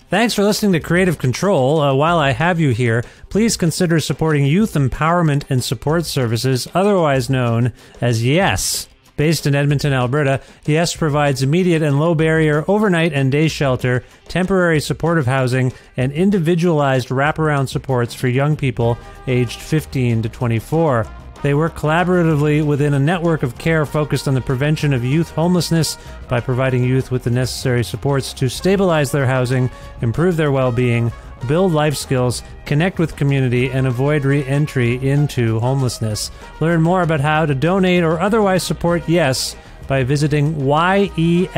Thanks for listening to Creative Control. While I have you here, please consider supporting Youth Empowerment and Support Services, otherwise known as YES. Based in Edmonton, Alberta, YES provides immediate and low-barrier overnight and day shelter, temporary supportive housing, and individualized wraparound supports for young people aged 15 to 24. They work collaboratively within a network of care focused on the prevention of youth homelessness by providing youth with the necessary supports to stabilize their housing, improve their well-being, build life skills, connect with community, and avoid re-entry into homelessness. Learn more about how to donate or otherwise support YES by visiting yess.org.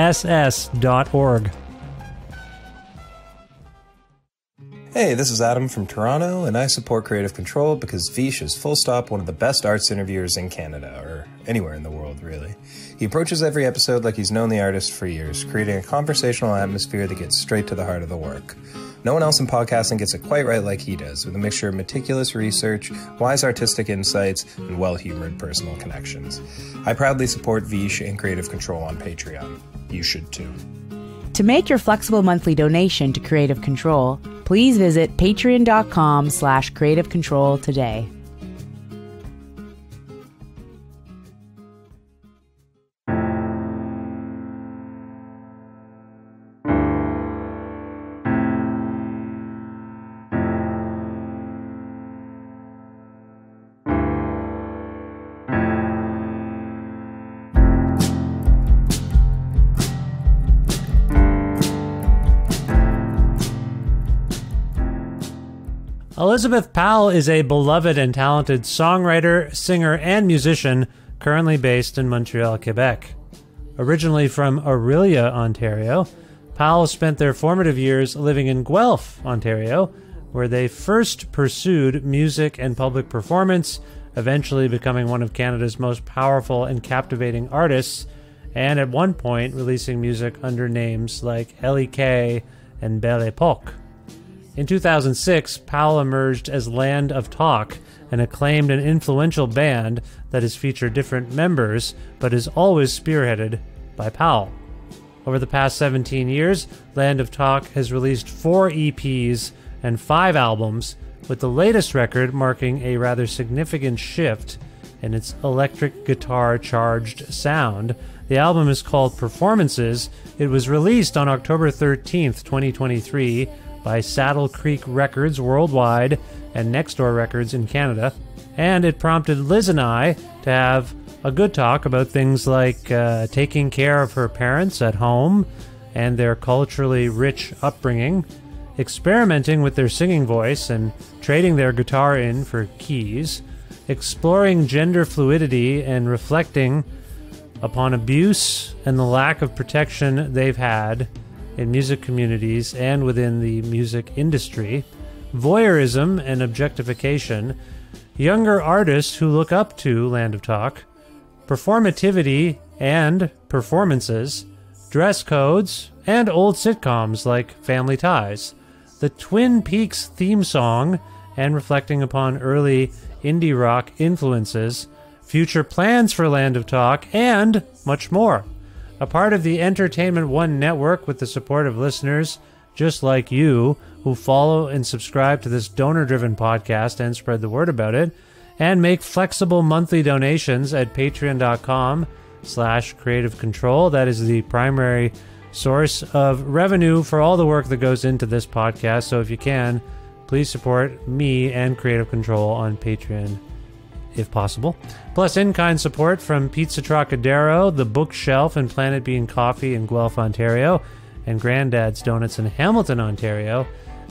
Hey, this is Adam from Toronto, and I support Creative Control because Vish is full stop one of the best arts interviewers in Canada, or anywhere in the world, really. He approaches every episode like he's known the artist for years, creating a conversational atmosphere that gets straight to the heart of the work. No one else in podcasting gets it quite right like he does, with a mixture of meticulous research, wise artistic insights, and well-humored personal connections. I proudly support Vish and Creative Control on Patreon. You should too. To make your flexible monthly donation to Creative Control, please visit patreon.com/creativecontrol today. Elizabeth Powell is a beloved and talented songwriter, singer, and musician currently based in Montreal, Quebec. Originally from Orillia, Ontario, Powell spent their formative years living in Guelph, Ontario, where they first pursued music and public performance, eventually becoming one of Canada's most powerful and captivating artists, and at one point releasing music under names like Ellie Kay and Belle Epoque. In 2006, Powell emerged as Land of Talk, an acclaimed and influential band that has featured different members, but is always spearheaded by Powell. Over the past 17 years, Land of Talk has released 4 EPs and 5 albums, with the latest record marking a rather significant shift in its electric guitar-charged sound. The album is called Performances. It was released on October 13th, 2023, by Saddle Creek Records worldwide and Nextdoor Records in Canada, and it prompted Liz and I to have a good talk about things like taking care of her parents at home and their culturally rich upbringing, experimenting with their singing voice and trading their guitar in for keys, exploring gender fluidity and reflecting upon abuse and the lack of protection they've had in music communities and within the music industry, voyeurism and objectification, younger artists who look up to Land of Talk, performativity and performances, dress codes, and old sitcoms like Family Ties, the Twin Peaks theme song, and reflecting upon early indie rock influences, future plans for Land of Talk, and much more. A part of the Entertainment One network with the support of listeners just like you who follow and subscribe to this donor-driven podcast and spread the word about it, and make flexible monthly donations at patreon.com/creativecontrol. That is the primary source of revenue for all the work that goes into this podcast. So if you can, please support me and Creative Control on Patreon if possible. Plus in-kind support from Pizza Trocadero, The Bookshelf, and Planet Bean Coffee in Guelph, Ontario, and Granddad's Donuts in Hamilton, Ontario.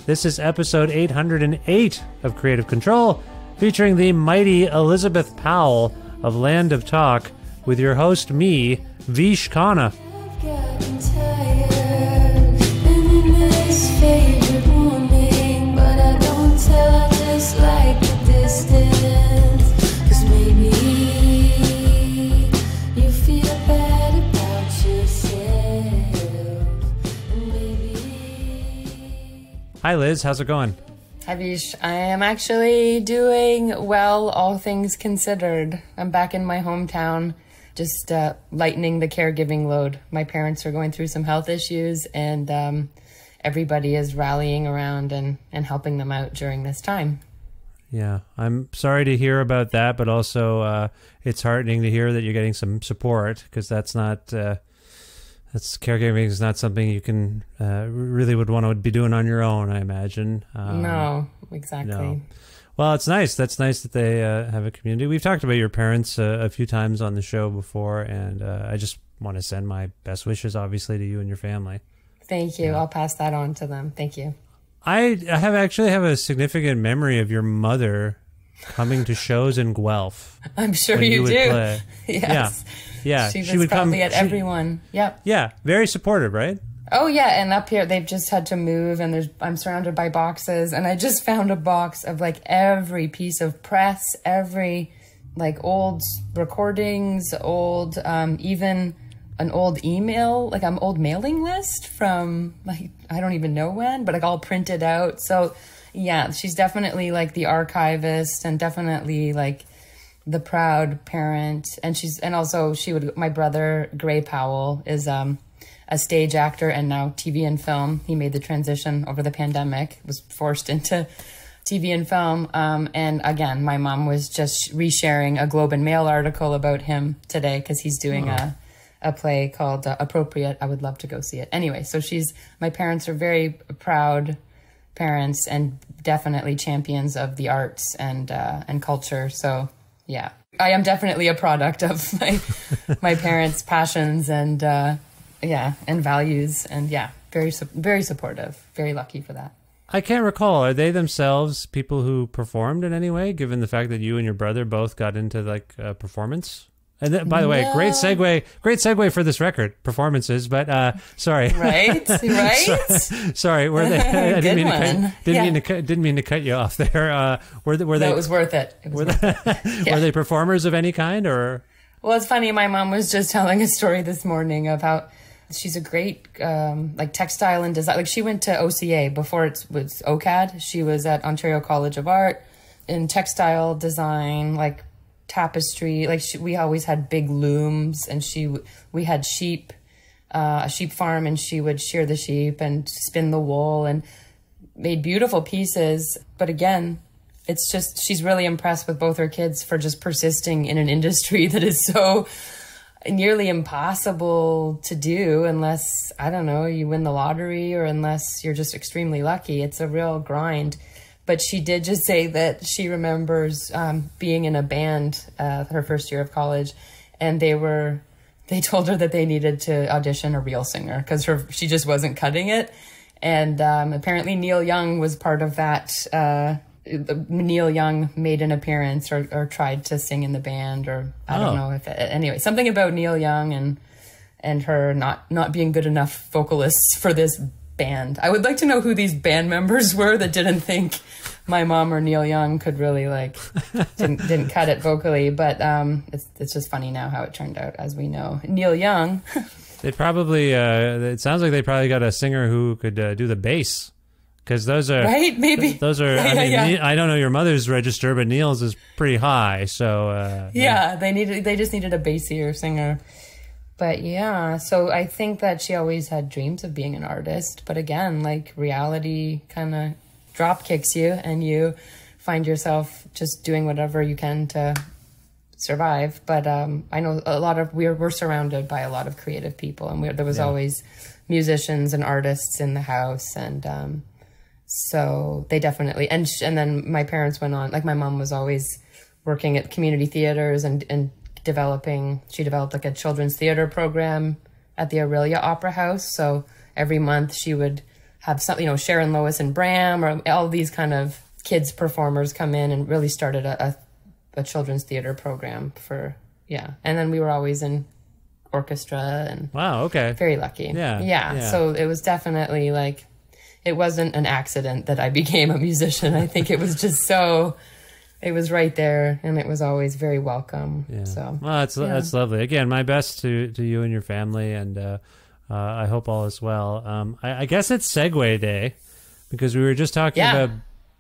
This is episode 808 of Creative Control, featuring the mighty Elizabeth Powell of Land of Talk, with your host, me, Vish Khanna. Hi Liz, how's it going? Hi Vish, I am actually doing well, all things considered. I'm back in my hometown just lightening the caregiving load. My parents are going through some health issues, and everybody is rallying around and helping them out during this time. Yeah, I'm sorry to hear about that, but also it's heartening to hear that you're getting some support, because that's caregiving is not something you can really would want to be doing on your own, I imagine. No, exactly. No. Well, it's nice. That's nice that they have a community. We've talked about your parents a few times on the show before, and I just want to send my best wishes, obviously, to you and your family. Thank you. Yeah. I'll pass that on to them. Thank you. I have a significant memory of your mother coming to shows in Guelph. I'm sure you would do. Play. Yes. Yeah. She would probably at everyone. Yep. Yeah. Very supportive, right? Oh yeah, and up here they've just had to move, and I'm surrounded by boxes, and I just found a box of like every piece of press, every like old recordings, old even an old email, like an old mailing list from like I don't even know when, but like all printed out. So yeah, she's definitely like the archivist, and definitely like the proud parent. And also my brother Gray Powell is a stage actor and now TV and film. He made the transition over the pandemic, was forced into TV and film. And again, my mom was just resharing a Globe and Mail article about him today, because he's doing a play called Appropriate. I would love to go see it. Anyway, so my parents are very proud parents, and definitely champions of the arts and culture. So yeah, I am definitely a product of my parents' passions and values, and yeah, very supportive. Very lucky for that. I can't recall. Are they themselves people who performed in any way, given the fact that you and your brother both got into like performance? And then, by the way, great segue for this record, performances. But sorry, right. sorry. Were they? I didn't mean to cut you off there. Were they? No, it was worth it. Were they performers of any kind, or? Well, it's funny. My mom was just telling a story this morning of how she's a great like textile and design. Like she went to OCA before it was OCAD. She was at Ontario College of Art in textile design, like tapestry. Like we always had big looms, and we had sheep, a sheep farm, and she would shear the sheep and spin the wool and made beautiful pieces. But again, it's just, she's really impressed with both her kids for just persisting in an industry that is so nearly impossible to do unless, I don't know, you win the lottery, or unless you're just extremely lucky. It's a real grind. But she did just say that she remembers being in a band her first year of college, and they told her that they needed to audition a real singer because she just wasn't cutting it. And apparently Neil Young was part of that. Neil Young made an appearance or tried to sing in the band, or I don't know anyway, something about Neil Young and her not being good enough vocalists for this band. I would like to know who these band members were that didn't think my mom or Neil Young could really didn't cut it vocally. But it's just funny now how it turned out, as we know. Neil Young. They probably it sounds like they probably got a singer who could do the bass, because those are right. Maybe those are. I mean, I don't know your mother's register, but Neil's is pretty high. So they just needed a bassier singer. But yeah, so I think that she always had dreams of being an artist. But again, like reality kind of drop kicks you, and you find yourself just doing whatever you can to survive. But I know we're surrounded by a lot of creative people, and there was always musicians and artists in the house. And so they definitely, and then my parents went on, like my mom was always working at community theaters and she developed like a children's theater program at the Aurelia Opera House. So every month she would have some, Sharon Lois and Bram, or all these kind of kids performers come in, and really started a children's theater program and then we were always in orchestra, and wow, okay, very lucky. Yeah. So it was definitely like, it wasn't an accident that I became a musician. I think it was just it was right there, and it was always very welcome. Yeah. So, well, that's lovely. Again, my best to you and your family, and I hope all is well. I guess it's Segway Day, because we were just talking about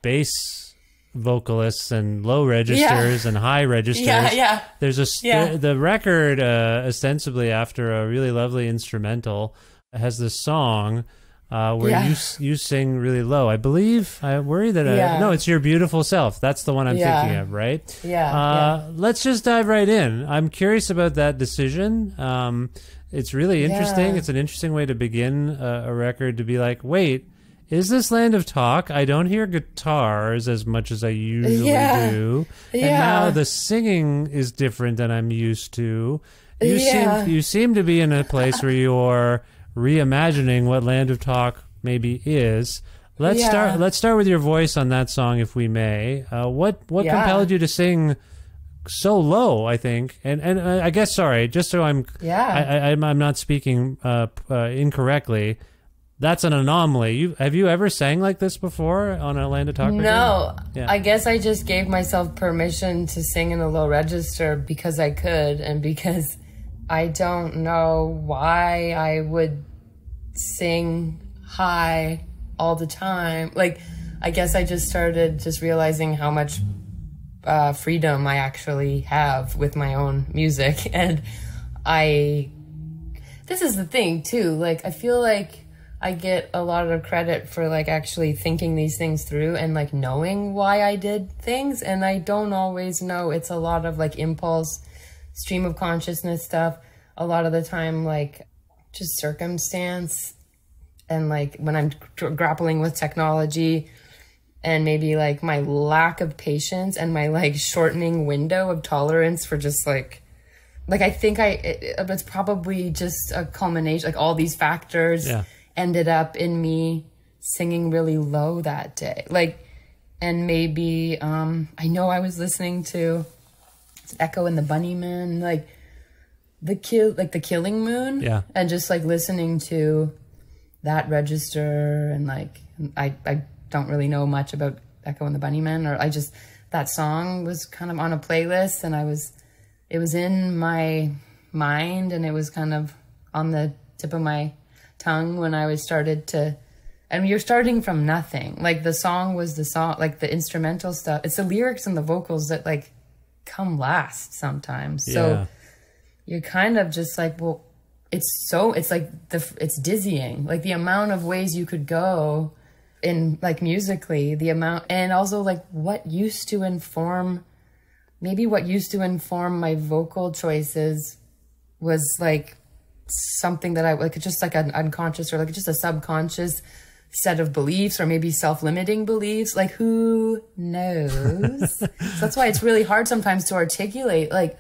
bass vocalists and low registers and high registers. Yeah. There's the record, ostensibly after a really lovely instrumental, has this song where you sing really low. I believe, I worry that no, it's Your Beautiful Self. That's the one I'm thinking of, right? Let's just dive right in. I'm curious about that decision. It's really interesting. It's an interesting way to begin a record, to be like, wait, is this Land of Talk? I don't hear guitars as much as I usually do. And now the singing is different than I'm used to. You seem to be in a place where you're reimagining what Land of Talk maybe is. Let's start with your voice on that song, if we may. What compelled you to sing so low, I think, and I guess, sorry, just so I'm not speaking incorrectly, that's an anomaly. Have you ever sang like this before on a Land of Talk? No, I guess I just gave myself permission to sing in a low register because I could, and because I don't know why I would sing high all the time. Like, I guess I just started just realizing how much freedom I actually have with my own music. And this is the thing too, like, I feel like I get a lot of credit for like actually thinking these things through and like knowing why I did things. And I don't always know. It's a lot of like impulse, stream of consciousness stuff. A lot of the time, like just circumstance. And like when I'm grappling with technology and maybe like my lack of patience and my like shortening window of tolerance for just like I think it's probably just a culmination, like all these factors ended up in me singing really low that day. Like, and maybe, I know I was listening to Echo and the Bunnymen, like the Killing Moon. Yeah. And just like listening to that register, and like, I don't really know much about Echo and the Bunnymen, or that song was kind of on a playlist, and it was in my mind, and it was kind of on the tip of my tongue when I started to, and you're starting from nothing. Like the song was the song, like the instrumental stuff. It's the lyrics and the vocals that like come last sometimes. So you're kind of just like, well, it's dizzying. Like the amount of ways you could go in like musically, the amount, and also like what used to inform my vocal choices was like something that I like, just like an unconscious or like just a subconscious set of beliefs, or maybe self-limiting beliefs. Like, who knows? So that's why it's really hard sometimes to articulate. Like,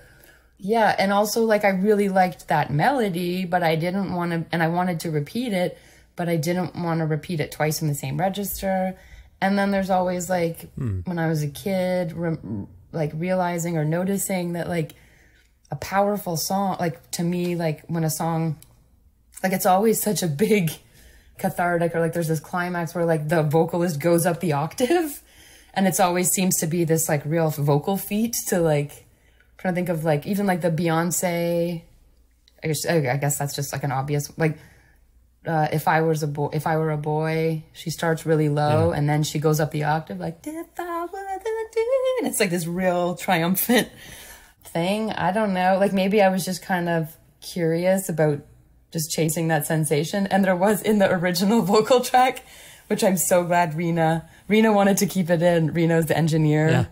yeah. And also like, I really liked that melody, but I didn't want to, and I wanted to repeat it, but I didn't want to repeat it twice in the same register. And then there's always like, when I was a kid, like realizing or noticing that like a powerful song, like to me, like when a song, like it's always such a big cathartic, or like there's this climax where like the vocalist goes up the octave, and it's always seems to be this like real vocal feat to like, I'm trying to think of like even like the Beyonce, I guess that's just like an obvious, like if I were a boy, she starts really low and then she goes up the octave like, and it's like this real triumphant thing. I don't know, like maybe I was just kind of curious about just chasing that sensation. And there was in the original vocal track, which I'm so glad Rena wanted to keep it in. Rena's the engineer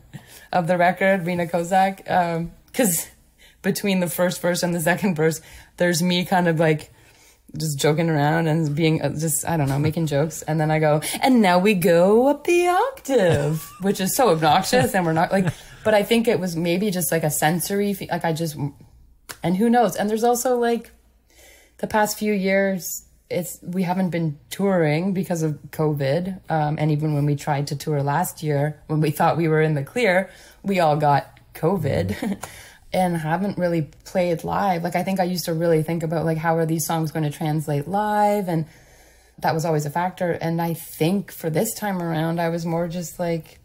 of the record, Rena Kozak. Cause between the first verse and the second verse, there's me kind of like just joking around and being just, I don't know, making jokes. And then I go, and now we go up the octave, which is so obnoxious. And we're not like, but I think it was maybe just like a sensory, like and who knows? And there's also like the past few years, we haven't been touring because of COVID. And even when we tried to tour last year, when we thought we were in the clear, we all got COVID. And haven't really played live. Like, I think I used to really think about, like, how are these songs going to translate live? And that was always a factor. And I think for this time around, I was more just like,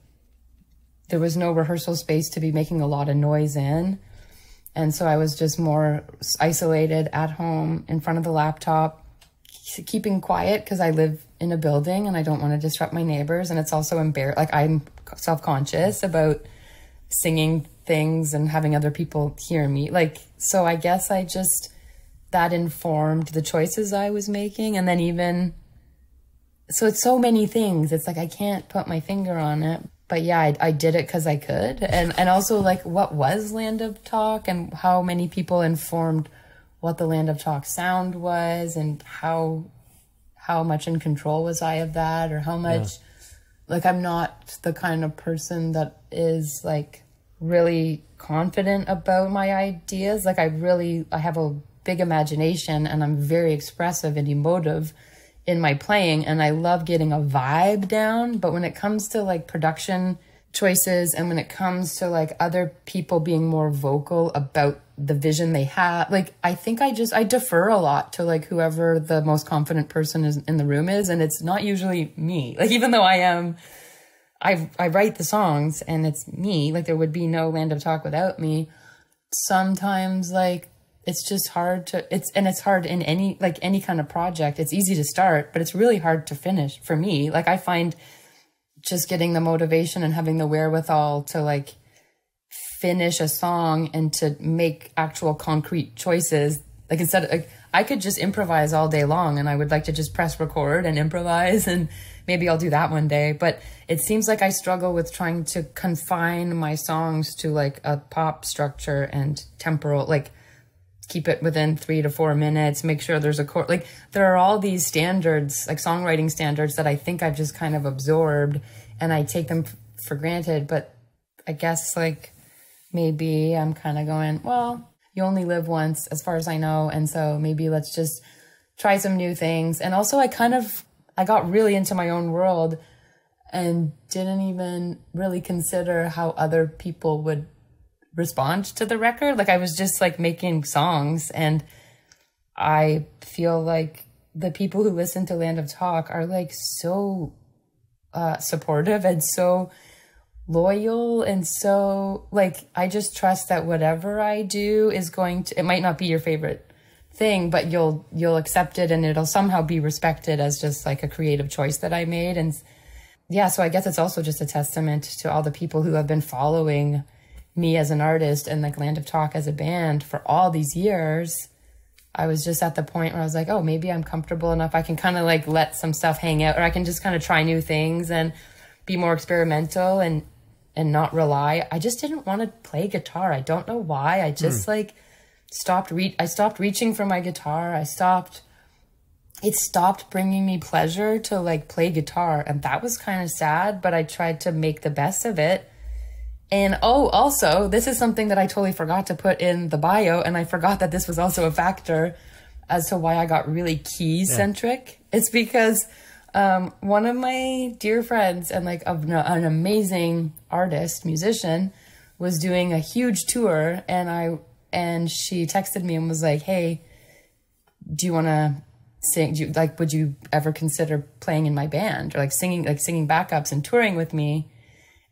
there was no rehearsal space to be making a lot of noise in. And so I was just more isolated at home in front of the laptop, keeping quiet because I live in a building and I don't want to disrupt my neighbors. And it's also like I'm self-conscious about singing things and having other people hear me. Like, so I guess that informed the choices I was making. And then so it's so many things. It's like, I can't put my finger on it. But yeah, I did it because I could. And also, like, what was Land of Talk and how many people informed what the Land of Talk sound was and how much in control was I of that, or how much, like, I'm not the kind of person that is, like, really confident about my ideas. Like, I have a big imagination and I'm very expressive and emotive in my playing, and I love getting a vibe down. But when it comes to like production choices and when it comes to like other people being more vocal about the vision they have, like, I think I defer a lot to like whoever the most confident person is in the room is, and it's not usually me. Like, even though I write the songs and it's me, like there would be no Land of Talk without me. Sometimes like it's just hard it's hard in any kind of project. It's easy to start, but it's really hard to finish for me. Like, I find just getting the motivation and having the wherewithal to like finish a song and to make actual concrete choices. Like, instead of, like, I could just improvise all day long, and I would like to just press record and improvise, and maybe I'll do that one day. But it seems like I struggle with trying to confine my songs to like a pop structure and temporal, like keep it within 3 to 4 minutes, make sure there's a chord. Like, there are all these standards, like songwriting standards, that I think I've just kind of absorbed and I take them for granted. But I guess like maybe I'm kind of going, well, you only live once as far as I know. And so maybe let's just try some new things. And also I got really into my own world and didn't even really consider how other people would respond to the record. Like, I was just like making songs, and I feel like the people who listen to Land of Talk are like so supportive and so loyal, and so like I just trust that whatever I do is going to, it might not be your favorite thing, but you'll accept it, and it'll somehow be respected as just like a creative choice that I made. And yeah, so I guess it's also just a testament to all the people who have been following me as an artist and like Land of Talk as a band for all these years. I was just at the point where I was like, oh, maybe I'm comfortable enough. I can kind of like let some stuff hang out, or I can just kind of try new things and be more experimental and not rely. I just didn't want to play guitar. I don't know why. I just like stopped reaching for my guitar. It stopped bringing me pleasure to like play guitar. And that was kind of sad, but I tried to make the best of it. And also, this is something that I totally forgot to put in the bio, and I forgot that this was also a factor as to why I got really keys-centric. Yeah. It's because one of my dear friends and like an amazing artist, musician, was doing a huge tour, and she texted me and was like, hey, do you want to sing? Would you ever consider playing in my band, or like singing backups and touring with me?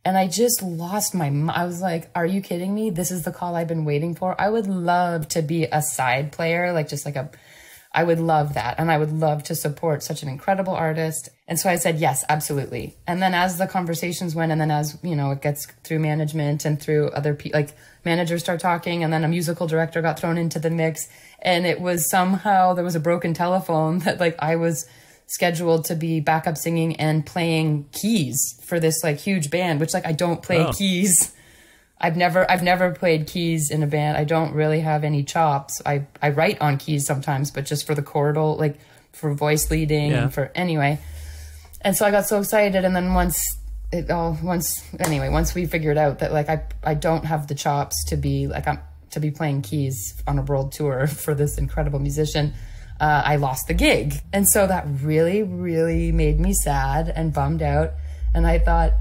And I just lost my mind. I was like, are you kidding me? This is the call I've been waiting for. I would love to be a side player, like just like I would love that. And I would love to support such an incredible artist. And so I said, yes, absolutely. And then as the conversations went, and then as, you know, it gets through management and through other people, like managers start talking, and then a musical director got thrown into the mix. And it was somehow, there was a broken telephone that like I was scheduled to be backup singing and playing keys for this like huge band, which like I don't play keys. I've never played keys in a band. I don't really have any chops. I write on keys sometimes, but just for the chordal, like for voice leading and for anyway. And so I got so excited, and then once we figured out that like I don't have the chops to be playing keys on a world tour for this incredible musician, I lost the gig. And so that really, really made me sad and bummed out. And I thought,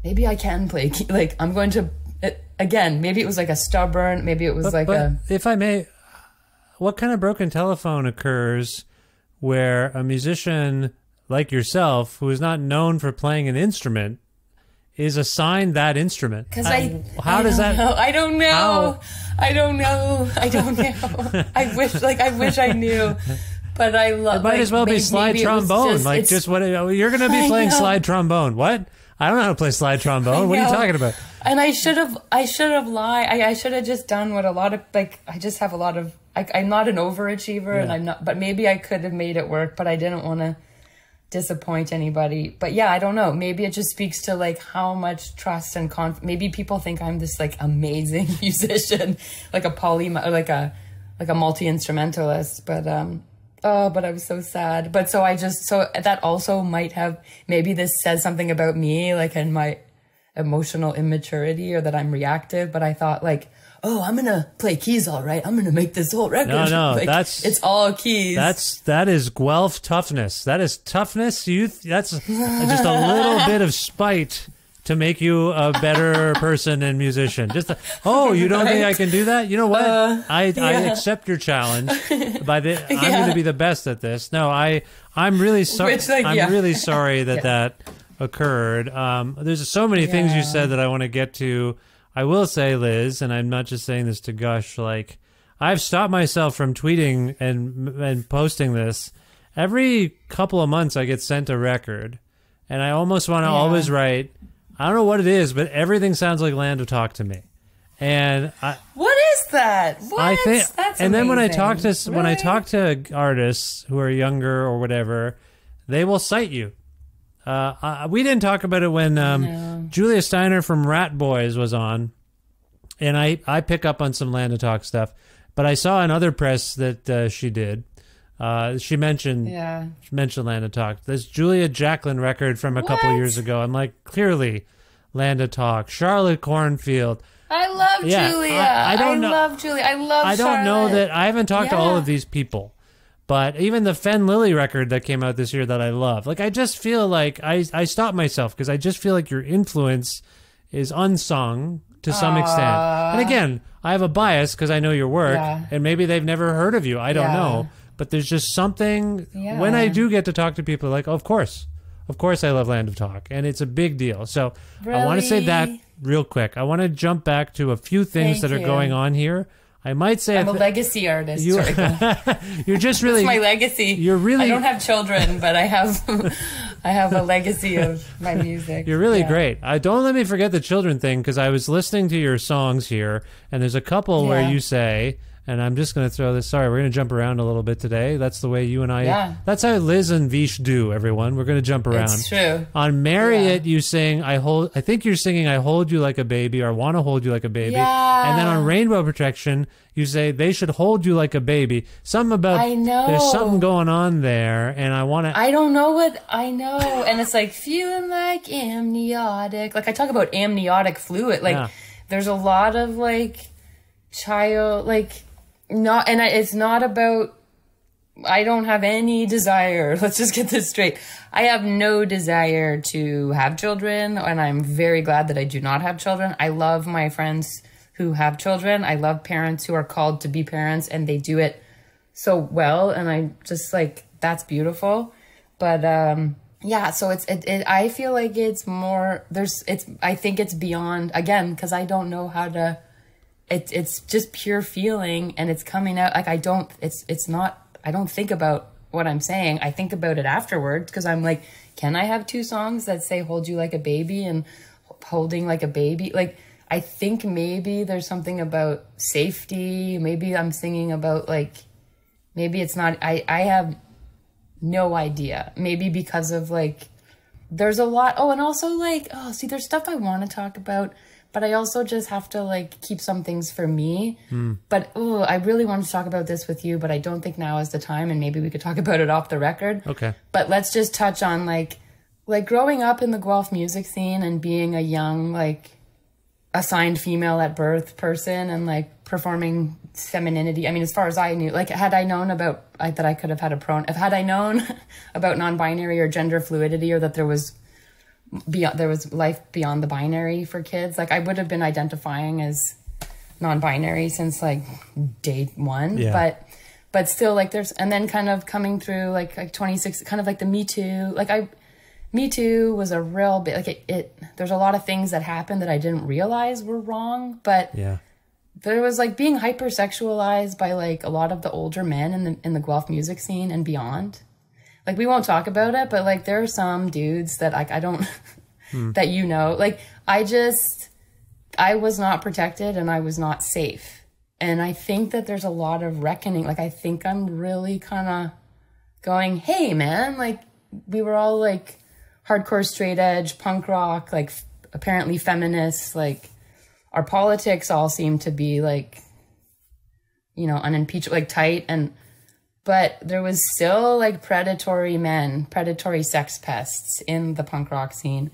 maybe I can play like I'm going to, again, maybe it was like a stubborn, maybe it was if I may, what kind of broken telephone occurs where a musician like yourself, who is not known for playing an instrument, is assigned that instrument? Because I don't know. I wish I knew. But I love. It might as well be slide trombone. Just what you're going to be playing slide trombone. What? I don't know how to play slide trombone. What are you talking about? And I should have lied. I should have just done what a lot of I just have a lot of. I'm not an overachiever, and I'm not. But maybe I could have made it work, but I didn't want to disappoint anybody. But yeah, I don't know. Maybe it just speaks to like how much trust and maybe people think I'm this like amazing musician, like a or like a multi-instrumentalist. But but I was so sad. But so that also might have, maybe this says something about me, like in my emotional immaturity, or that I'm reactive. But I thought like, oh, I'm gonna play keys all right. I'm gonna make this whole record. No, like, it's all keys. That is Guelph toughness. That is toughness. That's just a little bit of spite to make you a better person and musician. You don't think I can do that? You know what? I accept your challenge. I'm going to be the best at this. No, I'm really sorry. I'm really sorry that occurred. There's so many things you said that I want to get to. I will say, Liz, and I'm not just saying this to gush, like, I've stopped myself from tweeting and posting this. Every couple of months I get sent a record, and I almost want to always write, I don't know what it is, but everything sounds like Land of Talk to me. And what is that? What? I think, that's and amazing. then when I talk to artists who are younger or whatever, they will cite you. We didn't talk about it when Julia Steiner from Rat Boys was on, and I pick up on some Land of Talk stuff, but I saw in other press that she did. She mentioned Land of Talk. This Julia Jacqueline record from a couple years ago. I'm like, clearly Land of Talk. Charlotte Cornfield. I love Julia. I love Julia. I love Charlotte. I don't know that I haven't talked to all of these people, but even the Fen Lily record that came out this year that I love. Like, I just feel like I stopped myself because I just feel like your influence is unsung to some extent. And again, I have a bias because I know your work, and maybe they've never heard of you. I don't know. But there's just something, when I do get to talk to people, like, of course I love Land of Talk, and it's a big deal. So I want to say that real quick. I want to jump back to a few things that are going on here. I might say I'm a legacy artist. You're just really... That's my legacy. You're really... I don't have children, but I have a legacy of my music. You're really great. Don't let me forget the children thing, because I was listening to your songs here, and there's a couple where you say... And I'm just going to throw this. Sorry, we're going to jump around a little bit today. That's the way you and I. Yeah. That's how Liz and Vish do. Everyone, we're going to jump around. It's true. On "Marry It," you sing I think you're singing "I Hold You Like a Baby" or "I Want to Hold You Like a Baby." Yeah. And then on "Rainbow Protection," you say they should hold you like a baby. Something about I know. There's something going on there, and I want to. I don't know what I know, and it's like feeling like amniotic. Like I talk about amniotic fluid. Like there's a lot of like child like. It's not about, I don't have any desire. Let's just get this straight. I have no desire to have children, and I'm very glad that I do not have children. I love my friends who have children. I love parents who are called to be parents, and they do it so well. And I just like, that's beautiful. But, so I feel like it's more, I think it's beyond, again, because I don't know how to, it's just pure feeling, and it's coming out like I don't think about what I'm saying. I think about it afterwards, because I'm like, can I have two songs that say "Hold You Like a Baby" and "Holding Like a Baby"? Like, I think maybe there's something about safety. Maybe I'm singing about like, maybe it's not, I have no idea. Maybe because of like, there's a lot. Oh, and also like, there's stuff I want to talk about, but I also just have to like keep some things for me. But I really want to talk about this with you, but I don't think now is the time, and maybe we could talk about it off the record. Okay. But let's just touch on like growing up in the Guelph music scene and being a young, like assigned female at birth person and like performing femininity. I mean, as far as I knew, like had I known about that I could have had had I known about non-binary or gender fluidity, or that there was life beyond the binary for kids, like I would have been identifying as non-binary since like day one. But still, like there's, and then kind of coming through like 26, kind of like the Me Too, Me Too was a real bit like it there's a lot of things that happened that I didn't realize were wrong, but there was like being hypersexualized by like a lot of the older men in the Guelph music scene and beyond. Like, we won't talk about it, but like there are some dudes that like I don't that, you know, like I was not protected and I was not safe. And I think that there's a lot of reckoning. Like, I think I'm really kind of going, hey man, like we were all like hardcore straight edge punk rock, like apparently feminists, like our politics all seem to be like, you know, unimpeachable, like tight. But there was still like predatory men, predatory sex pests in the punk rock scene,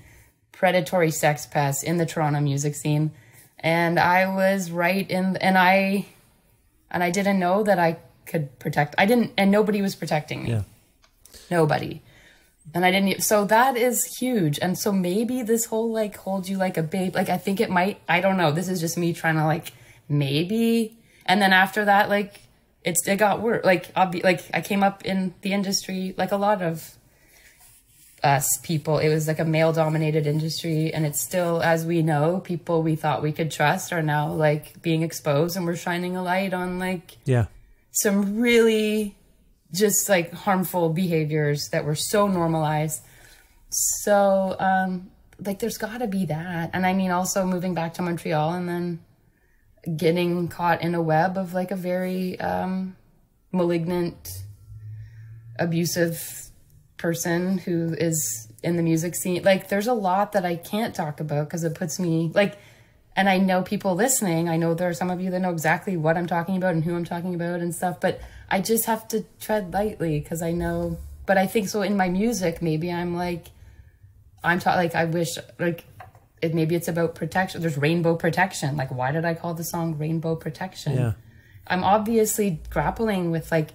predatory sex pests in the Toronto music scene. And I was right in, and I didn't know that I could protect, and nobody was protecting me. Yeah. Nobody. And I didn't, so that is huge. And so maybe this whole like hold you like a babe, like I think it might, I don't know. This is just me trying to like, maybe. And then after that, like it got worse. Like I came up in the industry, like a lot of us people, it was like a male dominated industry. And it's still, as we know, people we thought we could trust are now like being exposed, and we're shining a light on like some really just like harmful behaviors that were so normalized. So like there's got to be that. And I mean, also moving back to Montreal and then getting caught in a web of like a very malignant, abusive person who is in the music scene. Like there's a lot that I can't talk about because it puts me like, and I know people listening, I know there are some of you that know exactly what I'm talking about and who I'm talking about and stuff, but I just have to tread lightly because I know, but I think so in my music, maybe I'm like, like, I wish like maybe it's about protection. There's rainbow protection. Like, why did I call the song Rainbow Protection? Yeah. I'm obviously grappling with like,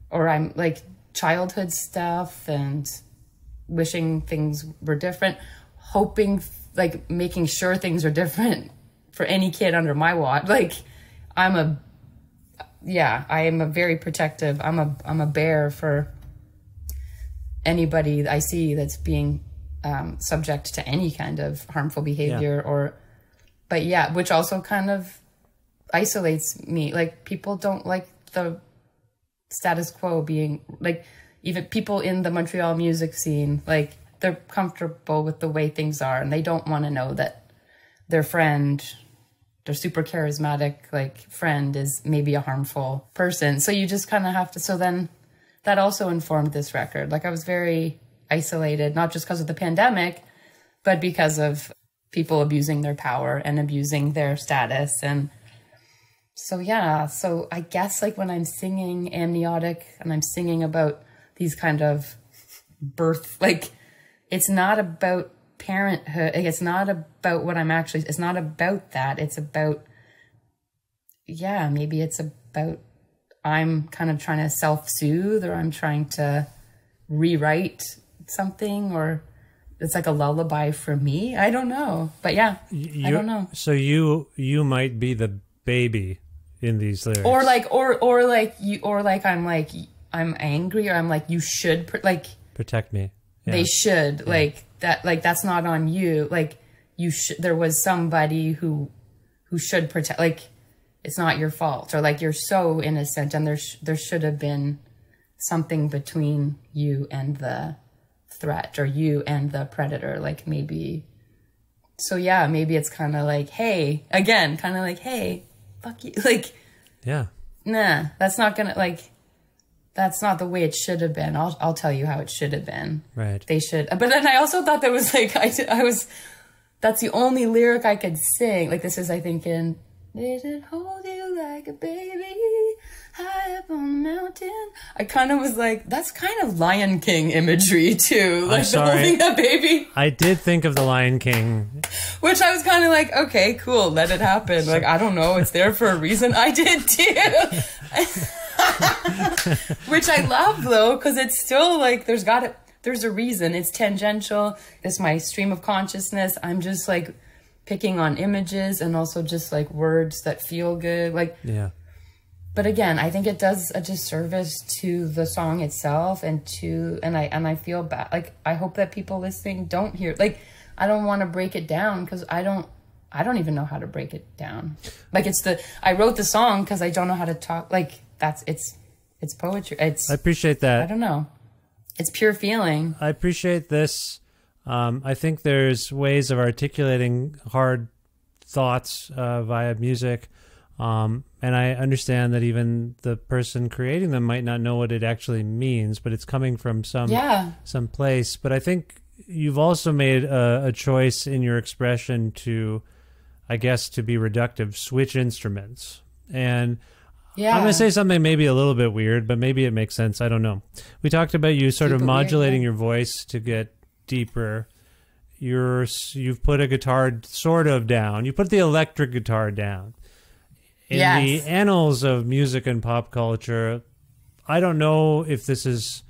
or I'm like childhood stuff and wishing things were different, hoping like making sure things are different for any kid under my watch. Like I am a very protective, I'm a bear for anybody I see that's being subject to any kind of harmful behavior which also kind of isolates me. Like people don't like the status quo being like, even people in the Montreal music scene, like they're comfortable with the way things are and they don't want to know that their friend, their super charismatic like friend is maybe a harmful person. So you just kind of have to, so then that also informed this record. Like I was very isolated, not just because of the pandemic, but because of people abusing their power and abusing their status. And so, yeah, so I guess like when I'm singing Amniotic and I'm singing about these kind of birth, like it's not about parenthood. Like, it's not about what I'm actually, it's not about that. It's about, maybe it's about, I'm kind of trying to self-soothe, or I'm trying to rewrite something, or it's like a lullaby for me. I don't know, but I don't know. So you might be the baby in these lyrics, or I'm angry, or I'm like, you should protect me. Yeah. They should like that. Like that's not on you. Like you should. There was somebody who should protect. Like it's not your fault, or like you're so innocent, and there should have been something between you and the threat, or you and the predator. Like maybe. So maybe it's kind of like, hey, again, kind of like, hey, fuck you. Like, nah, that's not gonna like. That's not the way it should have been. I'll tell you how it should have been. Right. They should. But then I also thought that was like, that's the only lyric I could sing. Like this is, I think, in, they should hold you like a baby high up on the mountain. I kind of was like, that's kind of Lion King imagery too. Like holding a baby. I did think of the Lion King. Which I was kind of like, okay, cool, let it happen. Like, I don't know, it's there for a reason. I did too. Which I love though, because it's still like there's a reason. It's tangential. It's my stream of consciousness. I'm just like picking on images and also just like words that feel good. Like But again, I think it does a disservice to the song itself and I feel bad. Like I hope that people listening don't hear, like I don't want to break it down because I don't I don't even know how to break it down. Like I wrote the song because I don't know how to talk. Like it's poetry. I appreciate that. I don't know. It's pure feeling. I appreciate this. I think there's ways of articulating hard thoughts via music. And I understand that even the person creating them might not know what it actually means, but it's coming from some place. But I think you've also made a choice in your expression to, I guess, to be reductive, switch instruments. And I'm going to say something maybe a little bit weird, but maybe it makes sense. I don't know. We talked about you sort of modulating your voice to get deeper. You've put a guitar sort of down. You put the electric guitar down. In the annals of music and pop culture, I don't know if this is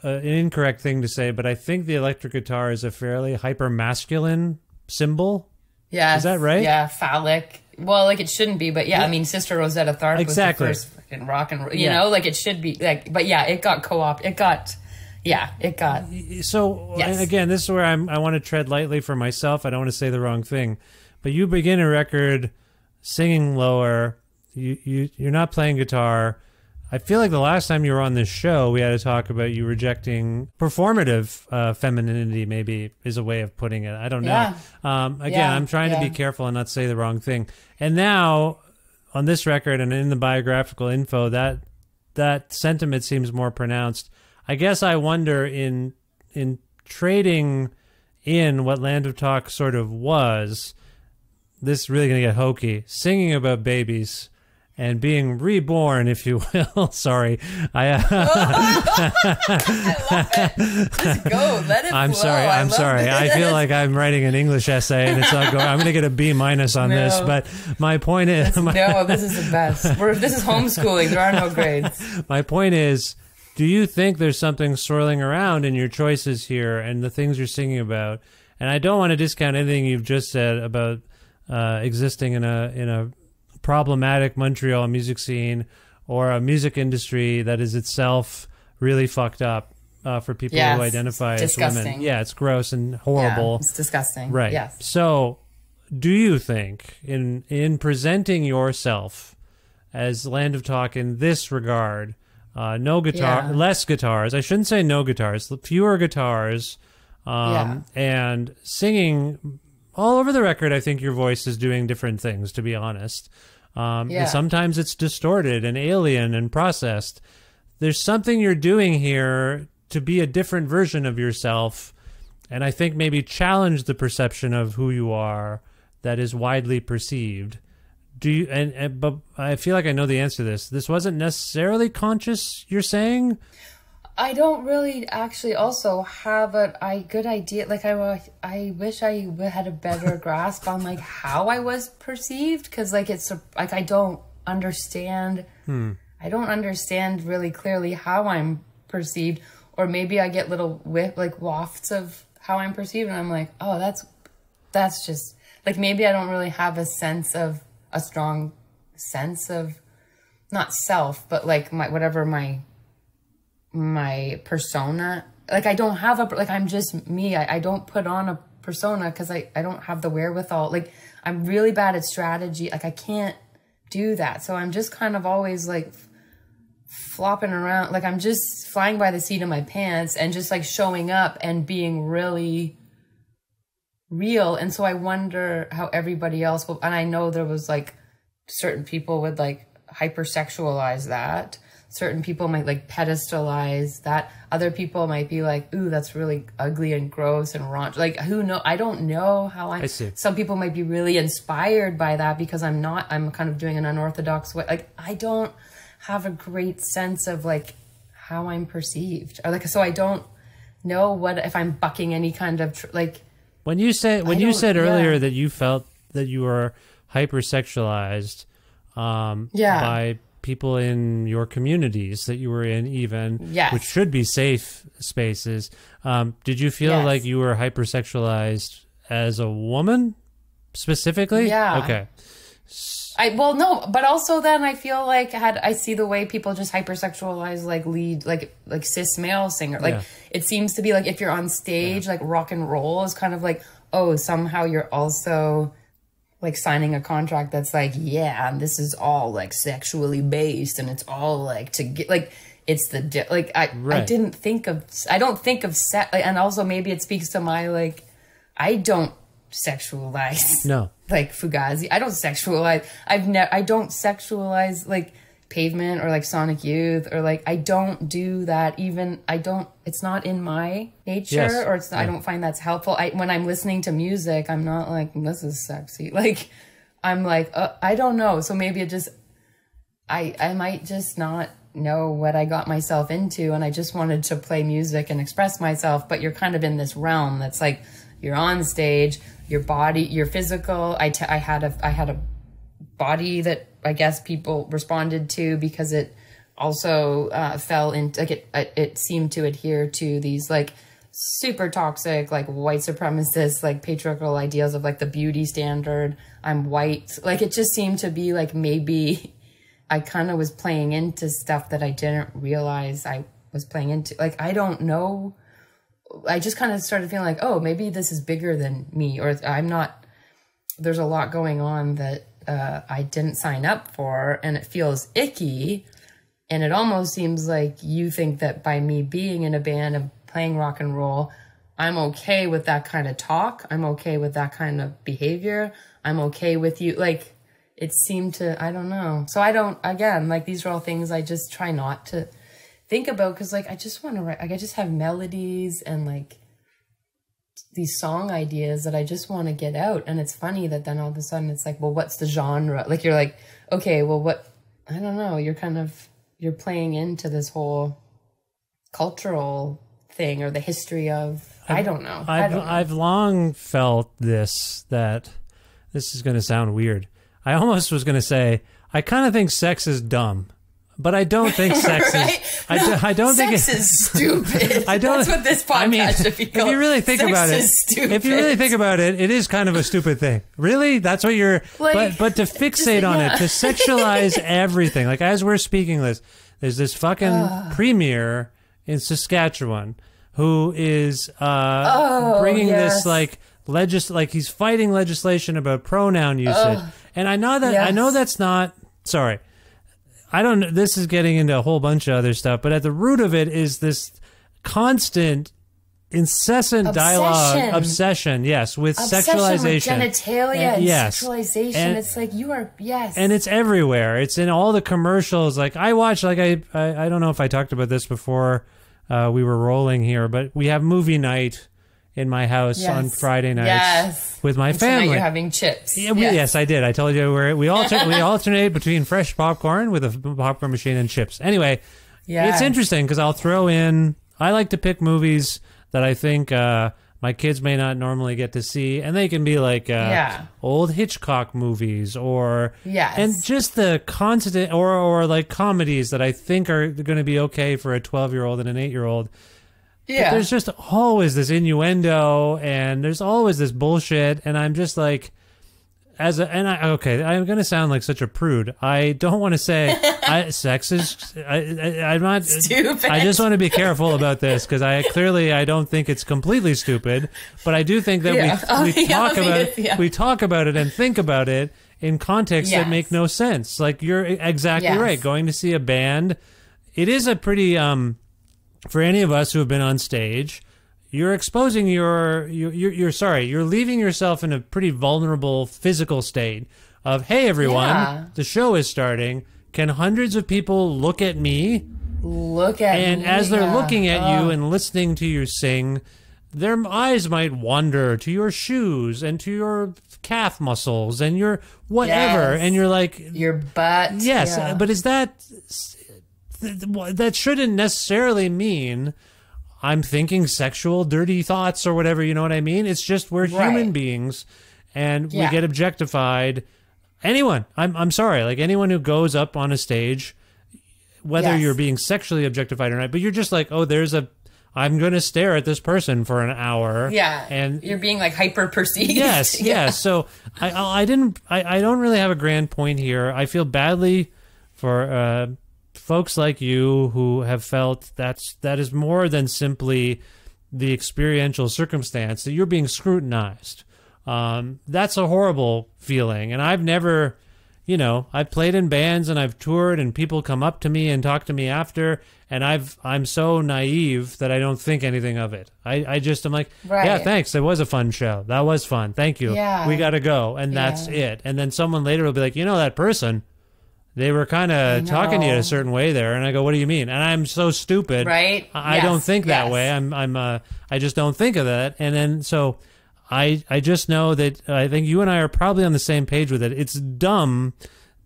an incorrect thing to say, but I think the electric guitar is a fairly hyper-masculine symbol. Yeah. Is that right? Yeah, phallic. Well, like it shouldn't be, but I mean, Sister Rosetta Tharpe was the first fucking rock and roll, you know, like it should be, like, but yeah, it got co-opted. It got. So, again, this is where I want to tread lightly for myself. I don't want to say the wrong thing, but you begin a record singing lower. You're not playing guitar. I feel like the last time you were on this show, we had to talk about you rejecting performative femininity, maybe is a way of putting it. I don't know. I'm trying to be careful and not say the wrong thing. And now, on this record and in the biographical info, that sentiment seems more pronounced. I guess I wonder in trading in what Land of Talk sort of was, this is really going to get hokey, singing about babies and being reborn, if you will. Sorry. I love it. Just go. Let it I'm flow. sorry. I feel like I'm writing an English essay and it's not going. I'm going to get a B- on this. But my point is... no, this is the best. This is homeschooling. There are no grades. My point is, do you think there's something swirling around in your choices here and the things you're singing about? And I don't want to discount anything you've just said about existing in a problematic Montreal music scene or a music industry that is itself really fucked up for people who identify as women. Yeah, it's gross and horrible. Yeah, it's disgusting. Right. Yes. So, do you think in presenting yourself as Land of Talk in this regard, less guitars. I shouldn't say no guitars, fewer guitars, and singing all over the record. I think your voice is doing different things, to be honest. And sometimes it's distorted and alien and processed. There's something you're doing here to be a different version of yourself, and I think maybe challenge the perception of who you are that is widely perceived. Do you but I feel like I know the answer to this. This wasn't necessarily conscious, you're saying? I don't really actually also have a good idea. Like I wish I had a better grasp on like how I was perceived, because like it's like I don't understand. I don't understand really clearly how I'm perceived, or maybe I get little wafts of how I'm perceived, and I'm like, oh, that's just like maybe I don't really have a strong sense of not self, but like my persona. Like I don't have I'm just me. I don't put on a persona because I don't have the wherewithal. Like I'm really bad at strategy. Like I can't do that. So I'm just kind of always like flopping around. Like I'm just flying by the seat of my pants and just like showing up and being really real. And so I wonder how everybody else will, and I know there was like certain people would like hypersexualize that. Certain people might like pedestalize that. Other people might be like, ooh, that's really ugly and gross and raunch. Like, who know? I don't know how I see. Some people might be really inspired by that because I'm kind of doing an unorthodox way. Like, I don't have a great sense of like how I'm perceived. Or like, so I don't know what, if I'm bucking any kind of, when you said earlier that you felt that you were hypersexualized, by people in your communities that you were in, even, which should be safe spaces. Did you feel like you were hypersexualized as a woman specifically? Yeah. Okay. No, but also then I feel like I see the way people just hypersexualize like lead, like cis male singer. Like it seems to be like if you're on stage, like rock and roll is kind of like, oh, somehow you're also like signing a contract that's like, yeah, and this is all like sexually based and it's all like to get like it's the like I don't think of sex, and also maybe it speaks to my like I don't sexualize like Fugazi. I don't sexualize. I don't sexualize like Pavement or like Sonic Youth or like I don't do that. Even it's not in my nature or it's I don't find that's helpful. When I'm listening to music, I'm not like this is sexy. Like I'm like I don't know. So maybe it just I might just not know what I got myself into, and I just wanted to play music and express myself. But you're kind of in this realm that's like you're on stage, your body, your physical. I had a body that I guess people responded to because it also fell into like it seemed to adhere to these like super toxic like white supremacist like patriarchal ideas of like the beauty standard. I'm white. Like it just seemed to be like maybe I kind of was playing into stuff that I didn't realize I was playing into. Like I don't know. I just kind of started feeling like, oh, maybe this is bigger than me, or I'm not. There's a lot going on that I didn't sign up for, and it feels icky. And it almost seems like you think that by me being in a band and playing rock and roll, I'm okay with that kind of talk. I'm okay with that kind of behavior. I'm okay with you. Like, it seemed to, I don't know. So I don't, again, like, these are all things I just try not to think about because, like, I just want to write, like, I just have melodies and, like, these song ideas that I just want to get out. And it's funny that then all of a sudden it's like, well, what's the genre? Like, you're like, okay, well, what, I don't know. You're playing into this whole cultural thing or the history of, I don't know. I've long felt that this is going to sound weird. I almost was going to say, I kind of think sex is dumb. But I don't think sex right? is. I don't think sex is stupid. I don't. That's what this podcast should be called. If you really think about it, if you really think about it, it is kind of a stupid thing. Really, that's what you're. Like, but to fixate on it, to sexualize everything. Like as we're speaking this, there's this fucking premier in Saskatchewan who is bringing this like he's fighting legislation about pronoun usage, and I know that's not. Sorry. I don't. This is getting into a whole bunch of other stuff, but at the root of it is this constant, incessant obsession. Yes, with sexualization, with genitalia, and sexualization. And it's like you are and it's everywhere. It's in all the commercials. Like I watch. Like I don't know if I talked about this before we were rolling here, but we have movie night in my house on Friday nights with my family. Tonight you're having chips. Yeah, yes, I did. I told you we alternate between fresh popcorn with a popcorn machine and chips. Anyway, it's interesting because I'll throw in. I like to pick movies that I think my kids may not normally get to see, and they can be like old Hitchcock movies or and just the constant or like comedies that I think are going to be okay for a 12-year-old and an 8-year-old. Yeah. But there's just always this innuendo and there's always this bullshit. And I'm just like, I'm going to sound like such a prude. I don't want to say sex is, I'm not stupid. I just want to be careful about this because I don't think it's completely stupid, but I do think that we talk about it and think about it in contexts that make no sense. Like you're exactly right. Going to see a band. It is a pretty, for any of us who have been on stage, you're exposing you're leaving yourself in a pretty vulnerable physical state of, hey, everyone, the show is starting. Can hundreds of people look at me? And as they're looking at you and listening to you sing, their eyes might wander to your shoes and to your calf muscles and your whatever. And you're like... your butt. Yes, but is that... That shouldn't necessarily mean I'm thinking sexual, dirty thoughts or whatever, you know what I mean? It's just we're human beings and we get objectified. Anyone, I'm sorry, like anyone who goes up on a stage, whether you're being sexually objectified or not, but you're just like, oh, I'm going to stare at this person for an hour. Yeah. And you're being like hyper perceived. Yes, yes. So I don't really have a grand point here. I feel badly for folks like you who have felt that is more than simply the experiential circumstance, that you're being scrutinized That's a horrible feeling. And I've never, I've played in bands and I've toured, and people come up to me and talk to me after, and I'm so naive that I don't think anything of it. I'm like, yeah, thanks. It was a fun show. That was fun. Thank you. Yeah. We got to go. And that's it. And then someone later will be like, that person, they were kind of talking to you a certain way there. And I go, what do you mean? And I'm so stupid. Right. I don't think that way. I just don't think of that. And then, so I just know that I think you and I are probably on the same page with it. It's dumb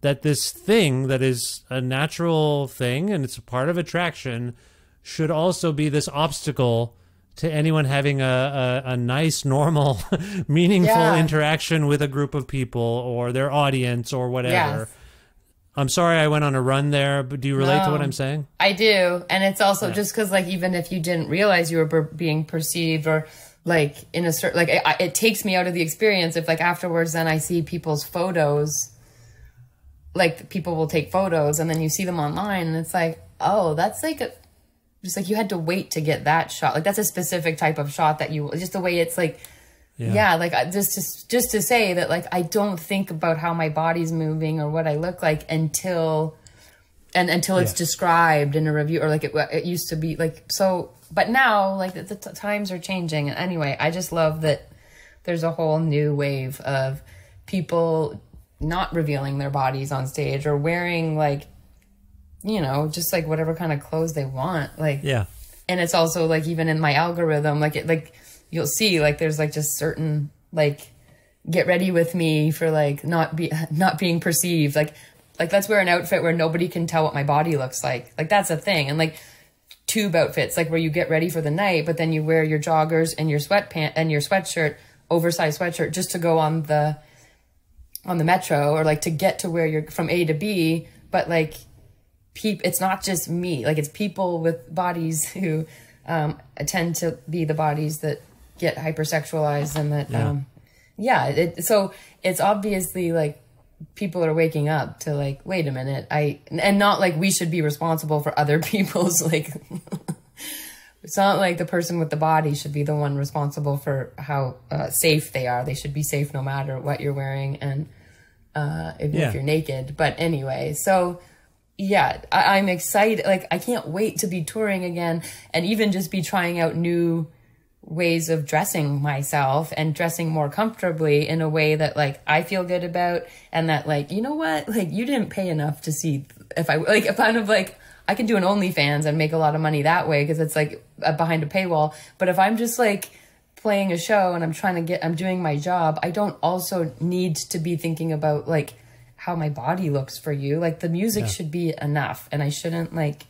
that this thing that is a natural thing and it's a part of attraction should also be this obstacle to anyone having a nice, normal, meaningful interaction with a group of people or their audience or whatever. Yes. I'm sorry I went on a run there, but do you relate to what I'm saying? I do. And it's also just because, like, even if you didn't realize you were being perceived or, like, in a certain, like, it takes me out of the experience if, like, afterwards then I see people's photos, like, people will take photos and then you see them online and it's like, oh, that's like just like you had to wait to get that shot. Like, that's a specific type of shot that just the way it's like, like just to say that, like, I don't think about how my body's moving or what I look like until it's described in a review, or like it used to be like, so, but now, like, the times are changing. And anyway, I just love that there's a whole new wave of people not revealing their bodies on stage or wearing, like, just like whatever kind of clothes they want. Like, and it's also like, even in my algorithm, like you'll see, like, there's like just certain, like, get ready with me for, like, not being perceived. Like let's wear an outfit where nobody can tell what my body looks like. Like, that's a thing. And like tube outfits, like, where you get ready for the night, but then you wear your joggers and your sweatpants and your sweatshirt, oversized sweatshirt, just to go on the metro, or like to get to where you're from A to B. But like, it's not just me. Like, it's people with bodies who tend to be the bodies that get hypersexualized, and that so it's obviously like people are waking up to, like, wait a minute, and not like we should be responsible for other people's, like, it's not like the person with the body should be the one responsible for how safe they are. They should be safe no matter what you're wearing, and if you're naked. But anyway, so I'm excited. Like, I can't wait to be touring again, and even just be trying out new ways of dressing myself and dressing more comfortably in a way that, like, I feel good about, and that, like, you know what, like, you didn't pay enough to see if kind of like, I can do an OnlyFans and make a lot of money that way because it's like behind a paywall. But if I'm just like playing a show and I'm doing my job, I don't also need to be thinking about, like, how my body looks for you. Like, the music should be enough, and I shouldn't, like,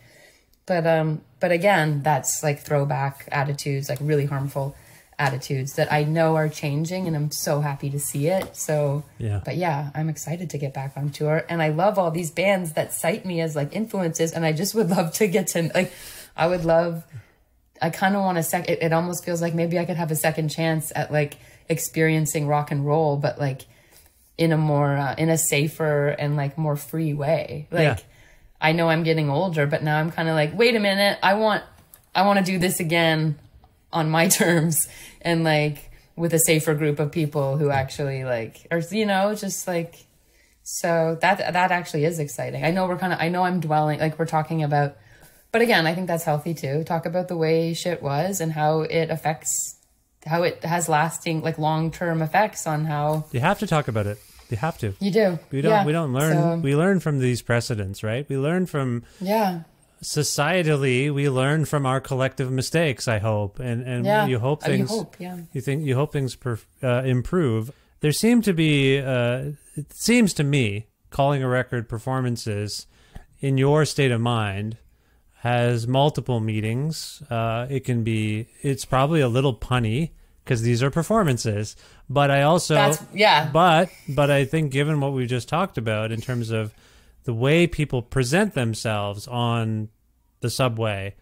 but again, that's like throwback attitudes, like really harmful attitudes that I know are changing, and I'm so happy to see it. So, but I'm excited to get back on tour, and I love all these bands that cite me as, like, influences, and I just would love to get to, like, I kind of want it almost feels like maybe I could have a second chance at, like, experiencing rock and roll, but, like, in a more, in a safer and, like, more free way. Like, I know I'm getting older, but now I'm kind of like, wait a minute, I want to do this again on my terms, and, like, with a safer group of people who actually, like, or, just like, so that actually is exciting. I know I'm dwelling, like, we're talking about, but again, I think that's healthy too. Talk about the way shit was and how it has lasting, like, long-term effects on how. You have to talk about it. You have to. You do. We don't learn. So, we learn from these precedents, right? We learn from. Societally, we learn from our collective mistakes. I hope, and you hope things. You hope things improve. There seem to be. It seems to me, calling a record performances in your state of mind has multiple meanings. It's probably a little punny, because these are performances. But I also, but I think, given what we just talked about in terms of the way people present themselves on the subway,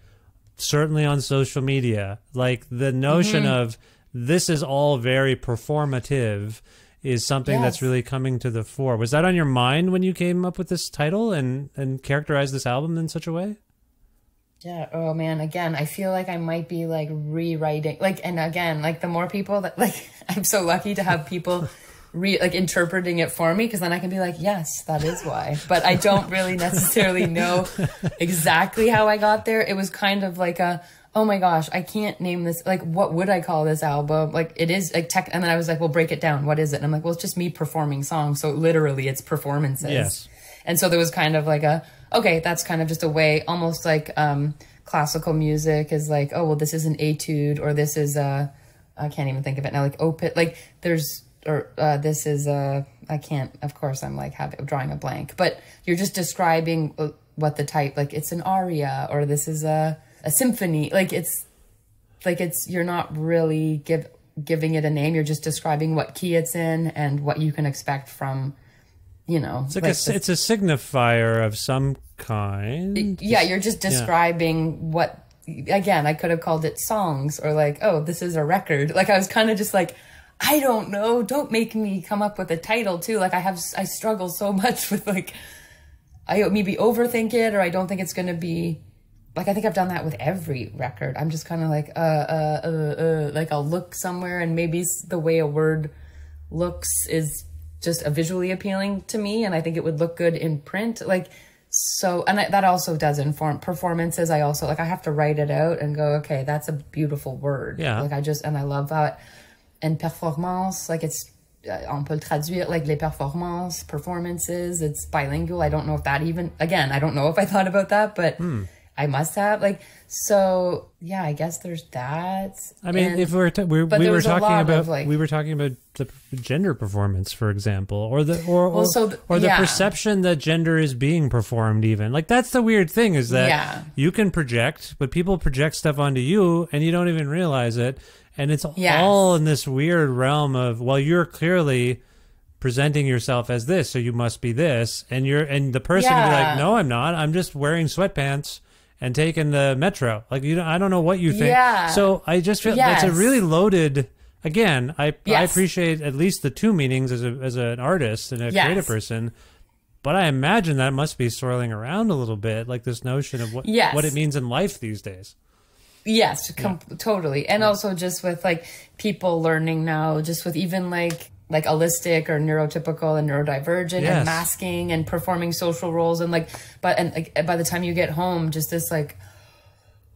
certainly on social media, like, the notion of this is all very performative is something that's really coming to the fore. Was that on your mind when you came up with this title and characterized this album in such a way? Yeah. Oh man. Again, I feel like I might be like rewriting. Like, and again, like the more people that like, I'm so lucky to have people like interpreting it for me, because then I can be like, yes, that is why. But I don't really necessarily know exactly how I got there. It was kind of like a, oh my gosh, I can't name this. Like, what would I call this album? Like, it is like tech. And then I was like, well, break it down. What is it? And I'm like, well, it's just me performing songs. So literally, it's performances. Yes. And so there was kind of like a, okay, that's kind of just a way, almost like classical music is like, oh, well, this is an etude, or this is a, I can't even think of it now, like opus, like there's, or this is a, I can't, of course, I'm like drawing a blank, but you're just describing what the type, like it's an aria, or this is a symphony, like it's, you're not really giving it a name, you're just describing what key it's in and what you can expect from, you know, it's like it's a signifier of some kind. Yeah, you're just describing what. Again, I could have called it songs, or like, oh, this is a record. Like I was kind of just like, I don't know. Don't make me come up with a title too. Like I struggle so much with like, I maybe overthink it, or I don't think it's gonna be. Like I think I've done that with every record. I'm just kind of like, like I'll look somewhere and maybe the way a word looks is just a visually appealing to me, and I think it would look good in print. Like, so, and that also does inform performances. I also, like, I have to write it out and go, okay, that's a beautiful word. Yeah. Like and I love that. And performance, like it's, on peut le traduire, like les performances, performances, it's bilingual. I don't know if that even, again, I don't know if I thought about that, but I must have, like, so yeah, I guess there's that. I mean, and, if we were talking about we were talking about the gender performance, for example, or the the perception that gender is being performed. Even like that's the weird thing is that you can project, but people project stuff onto you, and you don't even realize it, and it's all in this weird realm of, well, you're clearly presenting yourself as this, so you must be this, and the person can be like, no, I'm not. I'm just wearing sweatpants and taking the metro. Like, I don't know what you think. Yeah. So I just feel that's a really loaded. Again, I appreciate at least the two meanings as an artist and a creative person, but I imagine that must be swirling around a little bit, like this notion of what it means in life these days. Yes, totally. And also just with like people learning now, just with even like allistic or neurotypical and neurodivergent and masking and performing social roles, and like, by the time you get home, just this like,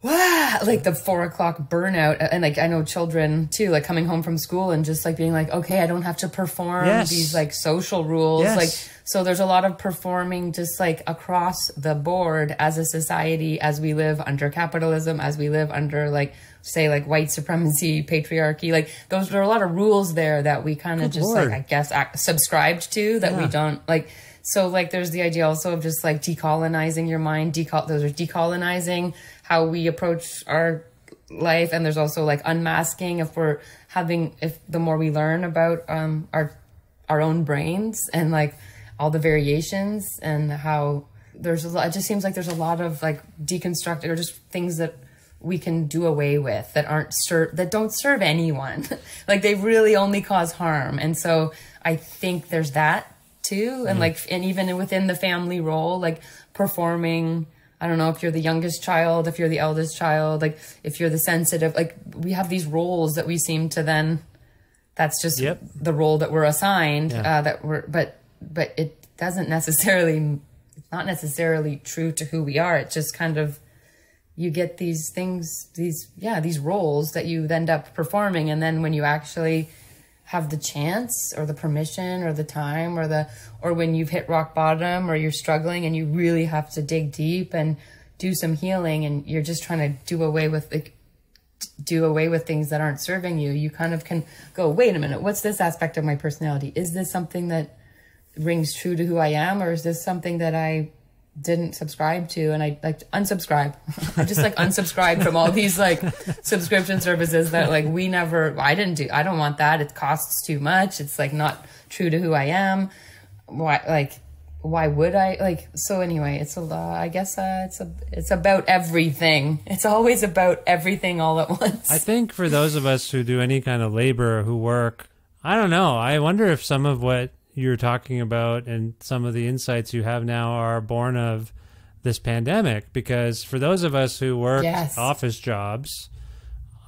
like the 4 o'clock burnout. And like, I know children too, like coming home from school and just like being like, okay, I don't have to perform these like social rules. Like, so there's a lot of performing just like across the board as a society, as we live under capitalism, as we live under like, say like white supremacy, patriarchy, like there are a lot of rules there that we kind of just like, I guess, subscribed to that we don't like. So like there's the idea also of just like decolonizing your mind, those are decolonizing how we approach our life. And there's also like unmasking if the more we learn about our own brains and like all the variations, and how it just seems like there's a lot of like deconstructed or just things that we can do away with that don't serve anyone. Like they really only cause harm. And so I think there's that too. And like, and even within the family role, like performing, I don't know if you're the youngest child, if you're the eldest child, like if you're the sensitive, like we have these roles that we seem to then, that's just the role that we're assigned, but it doesn't necessarily, it's not necessarily true to who we are. It's just kind of, you get these things, these roles that you end up performing. And then when you actually have the chance or the permission or the time or when you've hit rock bottom or you're struggling and you really have to dig deep and do some healing, and you're just trying to do away with things that aren't serving you, you kind of can go, wait a minute, what's this aspect of my personality? Is this something that rings true to who I am? Or is this something that I didn't subscribe to, and I like unsubscribe. I just like unsubscribe from all these like subscription services that like I don't want that. It costs too much. It's like not true to who I am. Why would I like, so anyway, it's a lot. I guess it's about everything. It's always about everything all at once. I think for those of us who do any kind of labor, who work, I don't know. I wonder if some of what you're talking about and some of the insights you have now are born of this pandemic, because for those of us who work Yes. office jobs,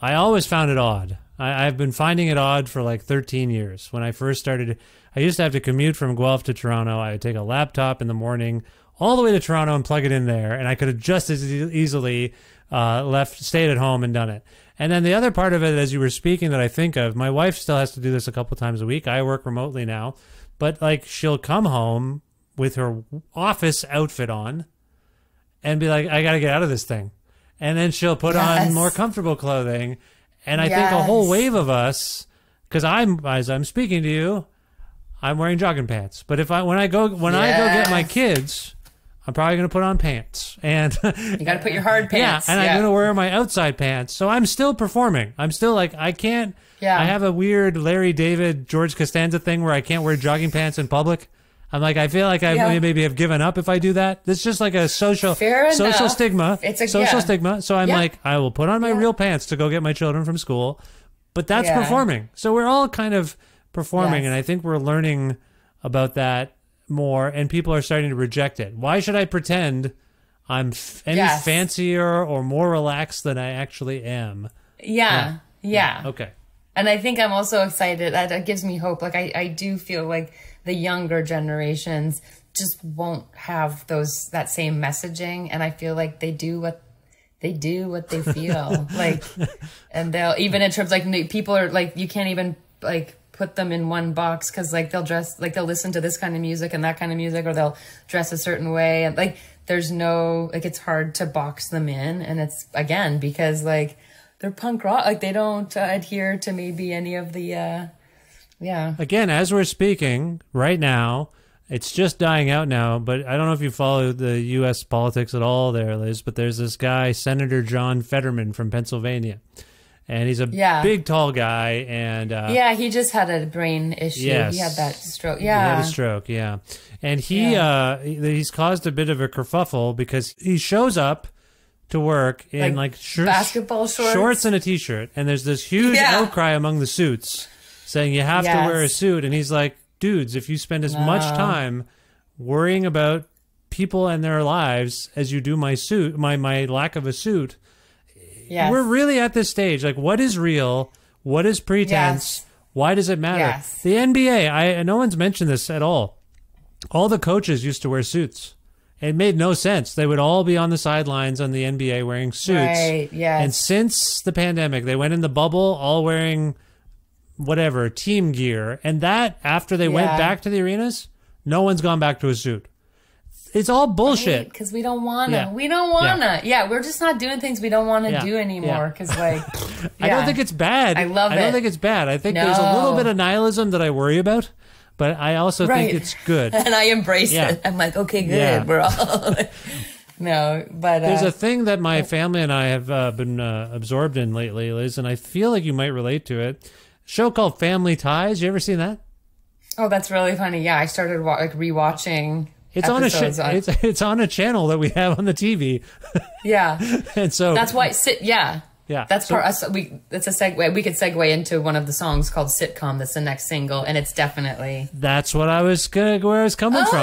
I always found it odd. I've been finding it odd for like 13 years. When I first started, I used to have to commute from Guelph to Toronto. I would take a laptop in the morning all the way to Toronto and plug it in there, and I could have just as easily stayed at home and done it. And then the other part of it, as you were speaking, that I think of, my wife still has to do this a couple times a week. I work remotely now, but like she'll come home with her office outfit on and be like, I got to get out of this thing. And then she'll put on more comfortable clothing. And I think a whole wave of us, because as I'm speaking to you, I'm wearing jogging pants. But when I go get my kids, I'm probably going to put on pants. And You got to put your hard pants. yeah, and I'm going to wear my outside pants. So I'm still performing. I'm still like, I can't. Yeah. I have a weird Larry David, George Costanza thing where I can't wear jogging pants in public. I'm like, I feel like I maybe have given up if I do that. It's just like a social stigma. It's a social stigma. So I'm Yeah. like, I will put on my real pants to go get my children from school. But that's performing. So we're all kind of performing. Yes. And I think we're learning about that more, and people are starting to reject it. Why should I pretend I'm any fancier or more relaxed than I actually am? Yeah. Okay. And I think I'm also excited. That gives me hope. Like I do feel like the younger generations just won't have that same messaging, and I feel like they do what they feel like, and they'll, even in terms like people are like, you can't even like put them in one box, because like they'll listen to this kind of music and that kind of music, or they'll dress a certain way, and like there's no, like, it's hard to box them in. And it's, again, because like they're punk rock, like they don't adhere to maybe any of the Again, as we're speaking right now, it's just dying out now, but I don't know if you follow the U.S. politics at all there, Liz, but there's this guy, Senator John Fetterman from Pennsylvania. And he's a big, tall guy. And he just had a brain issue. Yes. He had that stroke. He had a stroke, And he's caused a bit of a kerfuffle because he shows up to work in like basketball shorts and a T-shirt. And there's this huge outcry among the suits saying you have to wear a suit. And he's like, dudes, if you spend as much time worrying about people and their lives as you do my suit, my lack of a suit, we're really at this stage. Like, what is real? What is pretense? Why does it matter? Yes. The NBA, no one's mentioned this at all. All the coaches used to wear suits. It made no sense. They would all be on the sidelines on the NBA wearing suits. Right, yes. And since the pandemic, they went in the bubble all wearing whatever, team gear. And that, after they went back to the arenas, no one's gone back to a suit. It's all bullshit. Because we don't want to. We don't want to. Yeah, we're just not doing things we don't want to do anymore. Because, like, I don't think it's bad. I love it. I don't think it's bad. I think there's a little bit of nihilism that I worry about, but I also think it's good. And I embrace it. I'm like, okay, good. Yeah. We're all... No, but... There's a thing that my family and I have been absorbed in lately, Liz, and I feel like you might relate to it. A show called Family Ties. You ever seen that? Oh, that's really funny. Yeah, I started rewatching... It's it's on a channel that we have on the TV. Yeah. And so that's why Yeah. That's it's a segue. We could segue into one of the songs called Sitcom. That's the next single, and it's definitely... That's what I was where I was coming from.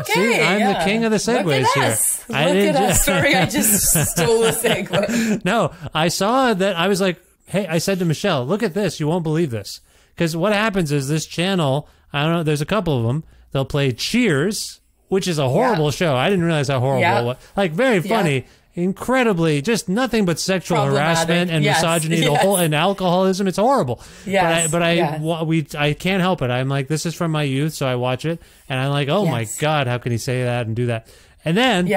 Okay, See, I'm the king of the segues here. Look at us. Sorry, I just stole the segue. No, I saw that. I was like, hey, I said to Michelle, look at this. You won't believe this. Because what happens is this channel, I don't know, there's a couple of them. They'll play Cheers, which is a horrible show. I didn't realize how horrible it was. Like, very funny. Incredibly, just nothing but sexual harassment and misogyny, the whole, and alcoholism. It's horrible. But I can't help it. I'm like, this is from my youth, so I watch it, and I'm like, oh my God, how can he say that and do that? And then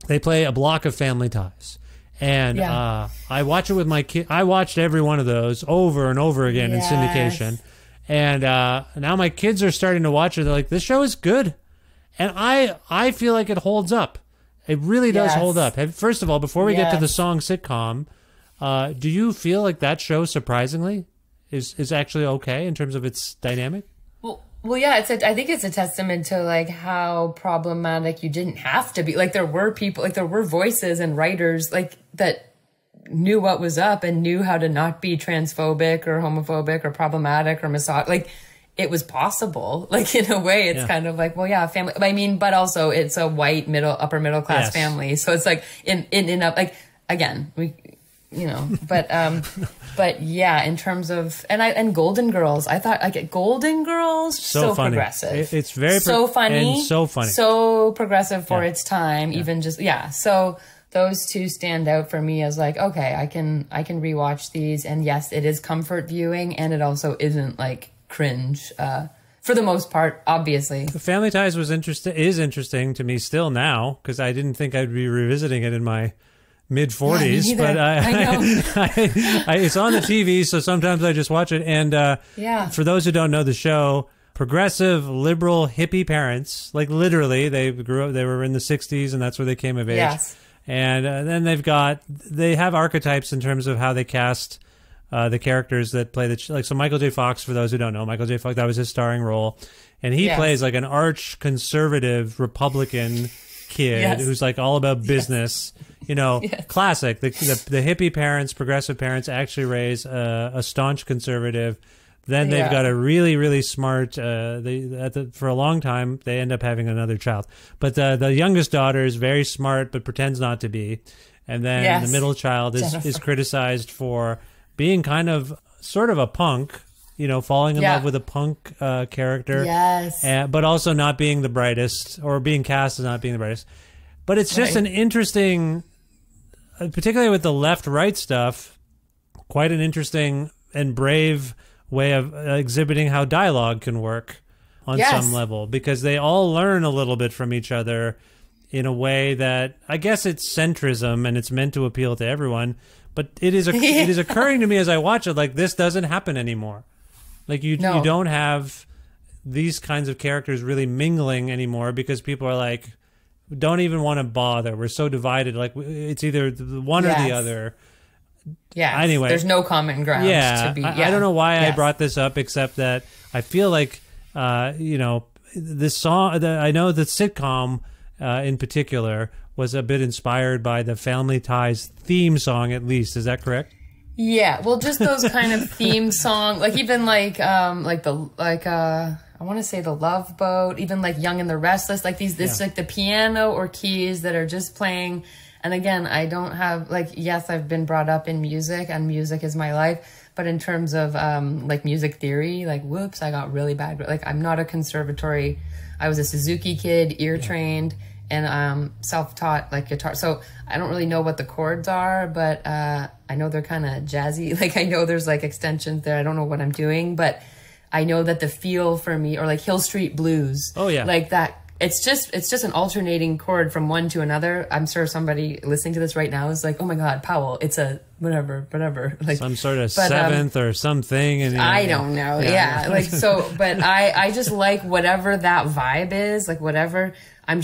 they play a block of Family Ties, and I watch it with my kid. I watched every one of those over and over again in syndication, and now my kids are starting to watch it. They're like, this show is good, and I feel like it holds up. It really does hold up. First of all, before we get to the song Sitcom, do you feel like that show, surprisingly, is actually okay in terms of its dynamic? Well, yeah. I think it's a testament to like how problematic you didn't have to be. Like there were people, like there were voices and writers like that knew what was up and knew how to not be transphobic or homophobic or problematic or misogynist. Like it was possible. Like, in a way, it's kind of like, well, yeah, family. I mean, but also it's a white upper middle class family. So it's like like, again, but yeah, in terms of, and Golden Girls, I thought, like, Golden Girls, so funny. Progressive. It's very so funny. And so funny. So progressive for its time, even just, so those two stand out for me as like, okay, I can rewatch these, and yes, it is comfort viewing, and it also isn't like cringe, for the most part, obviously. Family Ties is interesting to me still now, because I didn't think I'd be revisiting it in my mid-40s, but I know. It's on the TV, so sometimes I just watch it. And for those who don't know the show, progressive, liberal, hippie parents, like literally, they were in the 60s, and that's where they came of age. Yes. And then they have archetypes in terms of how they cast the characters that play so Michael J. Fox, for those who don't know, Michael J. Fox, that was his starring role. And he plays like an arch conservative Republican kid who's like all about business. Classic. The hippie parents, progressive parents actually raise a staunch conservative. Then they've got a really, really smart. For a long time, they end up having another child. But the youngest daughter is very smart, but pretends not to be. And then the middle child is criticized for being kind of sort of a punk. Falling in love with a punk character. Yes. But also not being the brightest, or being cast as not being the brightest. But it's just an interesting, particularly with the left-right stuff, quite an interesting and brave way of exhibiting how dialogue can work on some level, because they all learn a little bit from each other in a way that, I guess it's centrism and it's meant to appeal to everyone, but it is occurring to me as I watch it, like, this doesn't happen anymore. Like, you don't have these kinds of characters really mingling anymore, because people are like, don't even want to bother. We're so divided. Like, it's either the one or the other. Yeah. Anyway, there's no common ground. Yeah. To be, I don't know why I brought this up, except that I feel like, this song. I know the sitcom in particular was a bit inspired by the Family Ties theme song. At least, is that correct? Yeah. Well, just those kind of theme song, like even I want to say the Love Boat, even like Young and the Restless, like this like the piano or keys that are just playing. And again, I don't have yes, I've been brought up in music, and music is my life. But in terms of like music theory, like, whoops, I got really bad. Like, I'm not a conservatory. I was a Suzuki kid, ear trained, and self-taught like guitar. So I don't really know what the chords are, but I know they're kind of jazzy. Like, I know there's like extensions there. I don't know what I'm doing, but I know that the feel for me, or like Hill Street Blues. Oh yeah. Like that. It's just an alternating chord from one to another. I'm sure somebody listening to this right now is like, oh my God, Powell, it's a whatever. Like some sort of seventh or something. And I don't know. Yeah. Like, so, but I just like whatever that vibe is, like whatever. And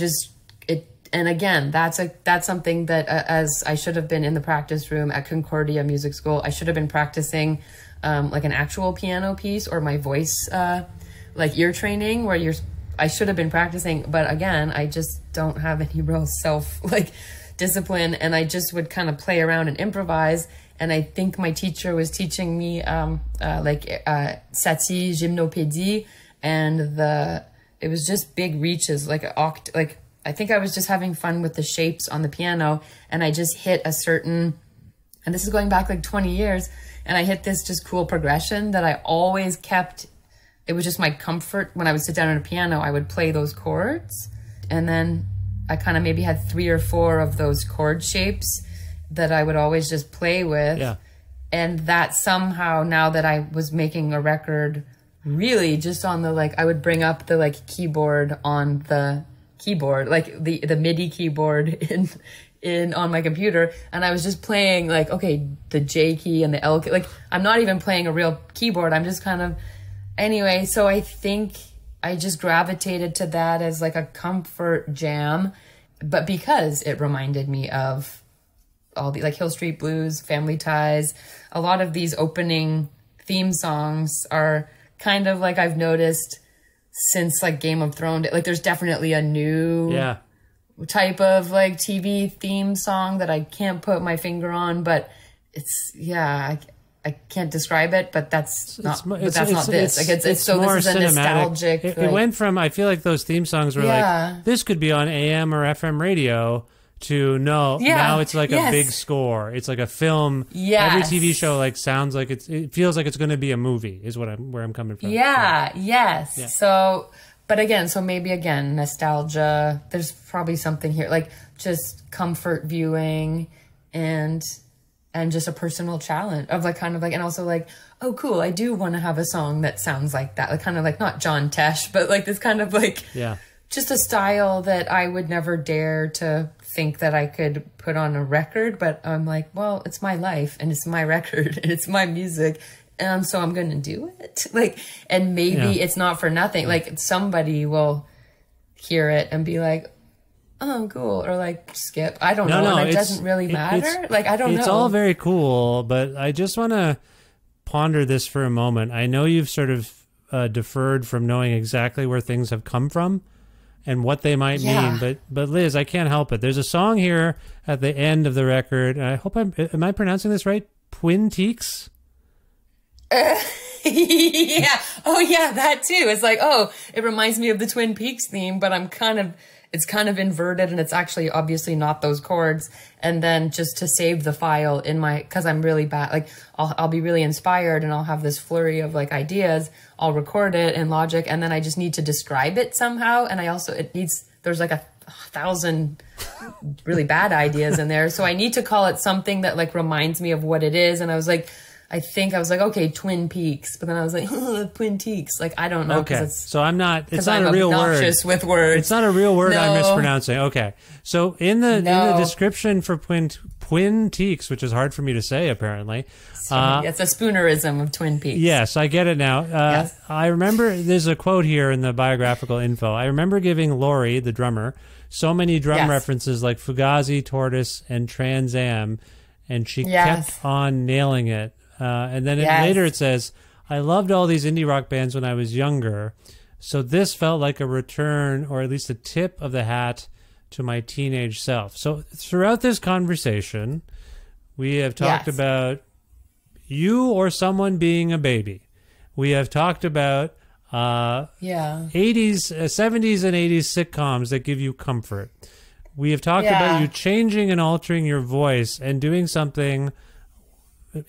again, that's something that as I should have been in the practice room at Concordia Music School, I should have been practicing like an actual piano piece, or my voice like ear training, where I should have been practicing, but again, I just don't have any real discipline, and I just would kind of play around and improvise. And I think my teacher was teaching me Satie Gymnopédie, and it was just big reaches, I think I was just having fun with the shapes on the piano, and I just hit a certain, and this is going back like 20 years, and I hit this just cool progression that I always kept. It was just my comfort. When I would sit down at a piano, I would play those chords. And then I kind of maybe had 3 or 4 of those chord shapes that I would always just play with. Yeah. And that somehow, now that I was making a record, really just on the, I would bring up the keyboard on the keyboard, like the MIDI keyboard on my computer. And I was just playing the J key and the L key. I'm not even playing a real keyboard. I'm just kind of, anyway, so I think I just gravitated to that as a comfort jam, but because it reminded me of all the Hill Street Blues, Family Ties, a lot of these opening theme songs are kind of I've noticed since Game of Thrones, there's definitely a new type of TV theme song that I can't put my finger on, but it's, I can't describe it, but that's not this. Like it's so more this is a cinematic. nostalgic. It went from, I feel like those theme songs were like, this could be on AM or FM radio, to now it's like a big score. It's like a film. Yes. Every TV show like sounds like it feels like it's going to be a movie, is where I'm coming from. Yeah. So, but again, nostalgia. There's probably something here, like just comfort viewing and just a personal challenge of like kind of like, and also like, oh cool, I do want to have a song that sounds like that, like kind of like not John Tesh, but like this kind of like just a style that I would never dare to think that I could put on a record. But I'm like, well, it's my life and it's my record and it's my music, and so I'm gonna do it. Like, and maybe it's not for nothing. Like somebody will hear it and be like, oh, cool, or like skip. I don't know. And it doesn't really matter. Like, I don't know. It's all very cool, but I just want to ponder this for a moment. I know you've sort of deferred from knowing exactly where things have come from and what they might mean, but Liz, I can't help it. There's a song here at the end of the record, and I hope am I pronouncing this right? Twin Teaks? Yeah. Oh, yeah, that too. It's like, oh, it reminds me of the Twin Peaks theme, but it's kind of inverted, and it's actually obviously not those chords. And then just to save the file in cause I'm really bad, like I'll be really inspired and I'll have this flurry of like ideas. I'll record it in Logic, and then I just need to describe it somehow. And there's like 1,000 really bad ideas in there. So I need to call it something that like reminds me of what it is. And I was like, okay, Twin Peaks, but then I was like, Twin Teaks. Like, I don't know. Okay, so it's not I'm a real word. Obnoxious with words. It's not a real word. I'm mispronouncing. Okay, so in the description for Twin Teaks, which is hard for me to say apparently, it's a Spoonerism of Twin Peaks. Yes, I get it now. Yes. I remember there's a quote here in the biographical info. I remember giving Laurie, the drummer, so many drum references like Fugazi, Tortoise, and Trans Am, and she kept on nailing it. And then later it says, I loved all these indie rock bands when I was younger, so this felt like a return, or at least a tip of the hat, to my teenage self. So throughout this conversation, we have talked about you or someone being a baby. We have talked about 80s, 70s and 80s sitcoms that give you comfort. We have talked about you changing and altering your voice and doing something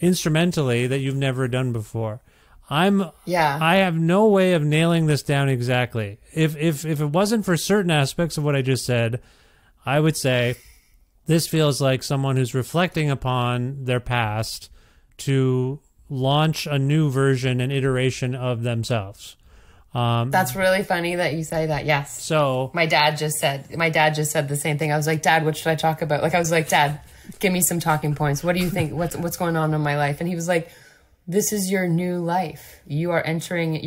instrumentally that you've never done before. I have no way of nailing this down exactly. If it wasn't for certain aspects of what I just said, I would say this feels like someone who's reflecting upon their past to launch a new version and iteration of themselves. That's really funny that you say that. Yes. So my dad just said the same thing. I was like, Dad, what should I talk about? Like, I was like, Dad, give me some talking points. What do you think? What's going on in my life? And he was like, this is your new life. You're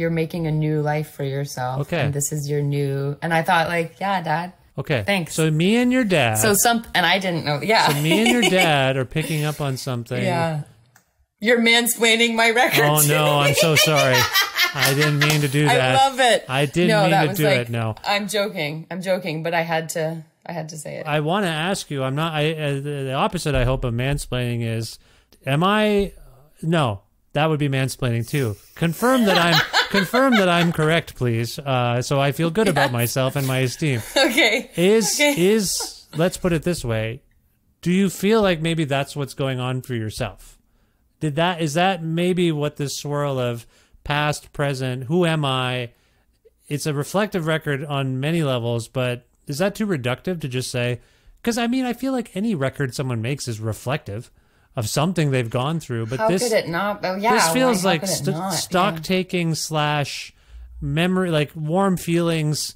making a new life for yourself. Okay. And this is your new, and I thought like, yeah, Dad. Okay. Thanks. So me and your dad. And I didn't know. Yeah. So me and your dad are picking up on something. Yeah. You're mansplaining my record. Oh no, I'm so sorry. I didn't mean to do that. I love it. I didn't mean to do it. No. I'm joking, but I had to say it. I want to ask you, I'm not, the opposite, I hope, of mansplaining is, no, that would be mansplaining too. Confirm that I'm correct, please. So I feel good about myself and my esteem. Okay. Let's put it this way. Do you feel like maybe that's what's going on for yourself? Is that maybe what this swirl of past, present, who am I? It's a reflective record on many levels, but is that too reductive to just say? Because I mean, I feel like any record someone makes is reflective of something they've gone through. But how could it not? Oh, yeah. This feels like stock taking / memory, like warm feelings,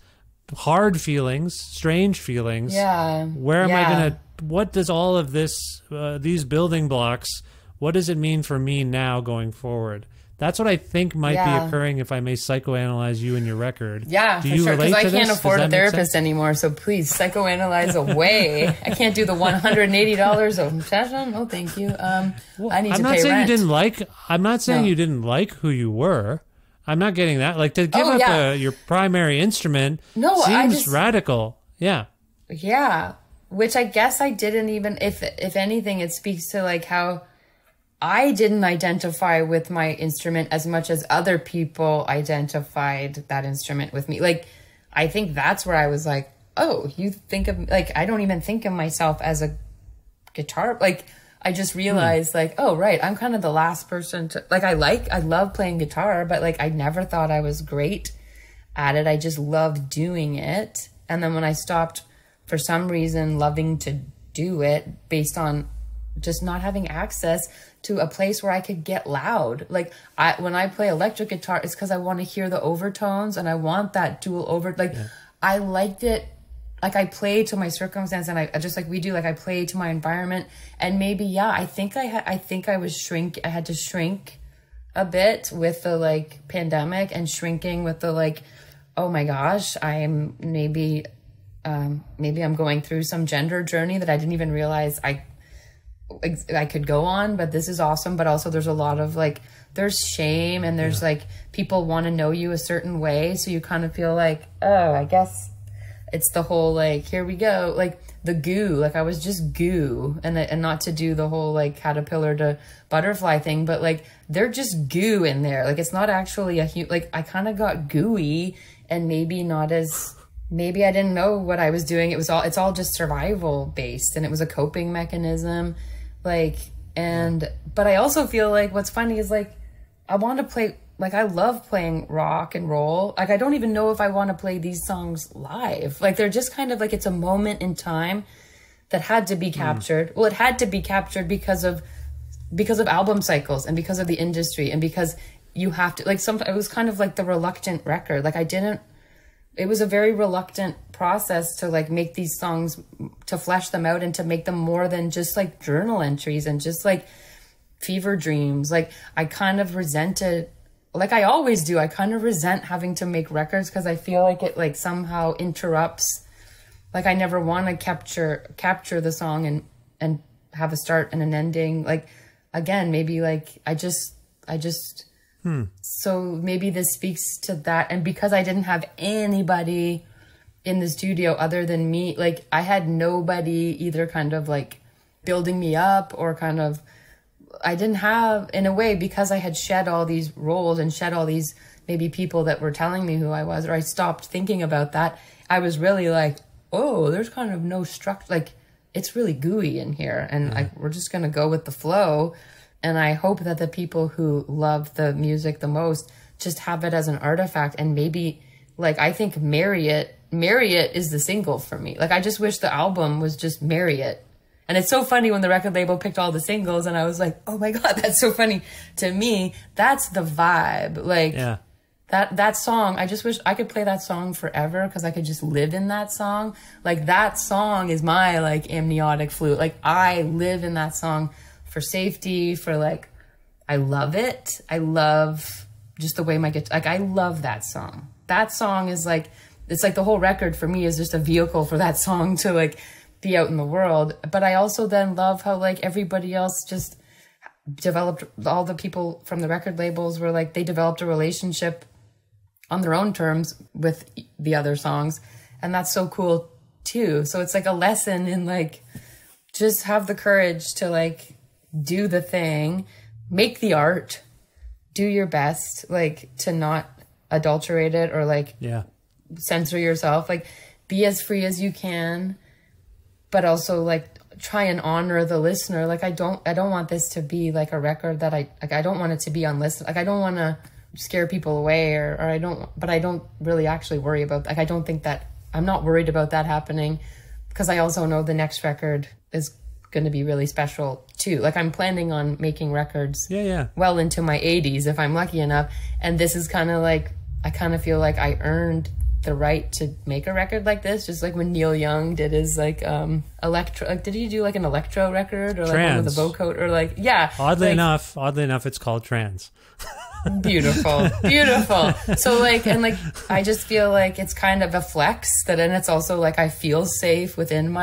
hard feelings, strange feelings. Yeah. Where am I gonna? What does all of this, these building blocks? What does it mean for me now going forward? That's what I think might be occurring if I may psychoanalyze you and your record. Yeah, do for you sure. Because I can't afford a therapist anymore, so please psychoanalyze away. I can't do the $180 a session. No, thank you. I need to pay rent. I'm not saying you didn't like who you were. I'm not getting that. Like to give up your primary instrument seems radical. Yeah. Yeah, which I guess I didn't even. If anything, it speaks to like how I didn't identify with my instrument as much as other people identified that instrument with me. Like, I think that's where I was like, oh, you think of, like, I don't even think of myself as a guitar. Like, I just realized like, oh, right, I'm kind of the last person to, like, I love playing guitar, but like, I never thought I was great at it. I just loved doing it. And then when I stopped, for some reason, loving to do it based on just not having access to a place where I could get loud. Like, when I play electric guitar, it's because I want to hear the overtones and I want that dual over, like, I liked it. Like, I play to my circumstance, and I just, like we do, like, I play to my environment. And maybe, yeah, I think I had to shrink a bit with the like pandemic, and shrinking with the like, oh my gosh, maybe I'm going through some gender journey that I didn't even realize I could go on, but this is awesome. But also there's a lot of like, there's shame, and there's like, people want to know you a certain way. So you kind of feel like, oh, I guess it's the whole, like, here we go. Like the goo, like I was just goo, and not to do the whole like caterpillar to butterfly thing, but like, they're just goo in there. Like, it's not actually like, I kind of got gooey, and maybe I didn't know what I was doing. It's all just survival based, and it was a coping mechanism. Like, but I also feel like what's funny is like, I want to play, like, I love playing rock and roll. Like, I don't even know if I want to play these songs live. Like, they're just kind of like, it's a moment in time that had to be captured. Well, it had to be captured because of album cycles, and because of the industry, and because you have to, like, it was kind of like the reluctant record. Like, it was a very reluctant process to like make these songs, to flesh them out and to make them more than just like journal entries and just like fever dreams. Like, I kind of resented, like I always do, I kind of resent having to make records, because I feel like it like somehow interrupts, like I never want to capture the song and have a start and an ending. Like, again, maybe like I just so maybe this speaks to that. And because I didn't have anybody in the studio other than me, like I had nobody either kind of like building me up, or kind of, I didn't have, in a way, because I had shed all these roles and shed all these maybe people that were telling me who I was, or I stopped thinking about that. I was really like, oh, there's kind of no structure, like it's really gooey in here, and we're just going to go with the flow. And I hope that the people who love the music the most just have it as an artifact. And maybe, like, I think Marry It is the single for me. Like, I just wish the album was just Marry It. And it's so funny when the record label picked all the singles, and I was like, oh my God, that's so funny. To me, that's the vibe. Like, that song, I just wish I could play that song forever, because I could just live in that song. Like, that song is my, like, amniotic fluid. Like, I live in that song for safety, for like, I love it. I love just the way my guitar, like, I love that song. That song is like, it's like the whole record for me is just a vehicle for that song to like be out in the world. But I also then love how like everybody else just developed, all the people from the record labels were like, they developed a relationship on their own terms with the other songs. And that's so cool too. So it's like a lesson in like, just have the courage to like do the thing, make the art, do your best, like to not adulterate it or like censor yourself, like be as free as you can, but also like try and honor the listener. Like I don't want this to be like a record that I don't want it to be unlistened. Like I don't want to scare people away or I don't really actually worry about, like I don't think that, I'm not worried about that happening, because I also know the next record is going to be really special too. Like I'm planning on making records well into my 80s if I'm lucky enough, and this is kind of like, I kind of feel like I earned the right to make a record like this, just like when Neil Young did his like electro, like did he do like an electro record or like one with a bow coat or like oddly enough it's called Trans. Beautiful. So like, and like I just feel like it's kind of a flex that, and it's also like I feel safe within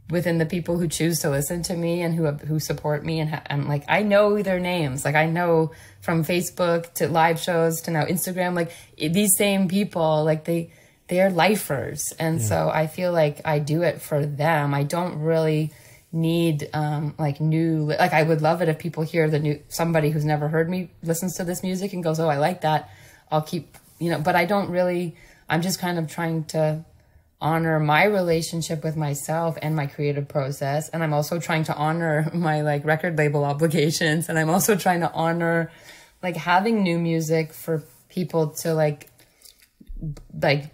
the people who choose to listen to me and who support me, and like I know their names. Like I know from Facebook to live shows to now Instagram, like these same people, like they're lifers, and so I feel like I do it for them. I don't really need like new, like I would love it if people hear the new, somebody who's never heard me listens to this music and goes, oh, I like that. I'll keep, but I don't really, I'm just kind of trying to honor my relationship with myself and my creative process. And I'm also trying to honor my like record label obligations. And I'm also trying to honor like having new music for people to like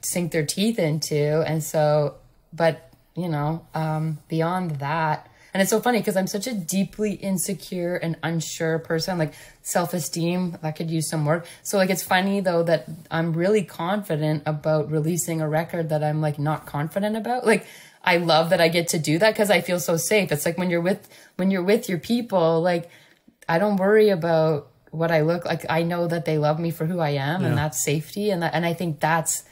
sink their teeth into. And so, but beyond that, and it's so funny because I'm such a deeply insecure and unsure person, like self-esteem, that could use some work. So like, it's funny though, that I'm really confident about releasing a record that I'm like not confident about. Like, I love that I get to do that because I feel so safe. It's like when you're with your people, like I don't worry about what I look like. I know that they love me for who I am, and that's safety. And I think that's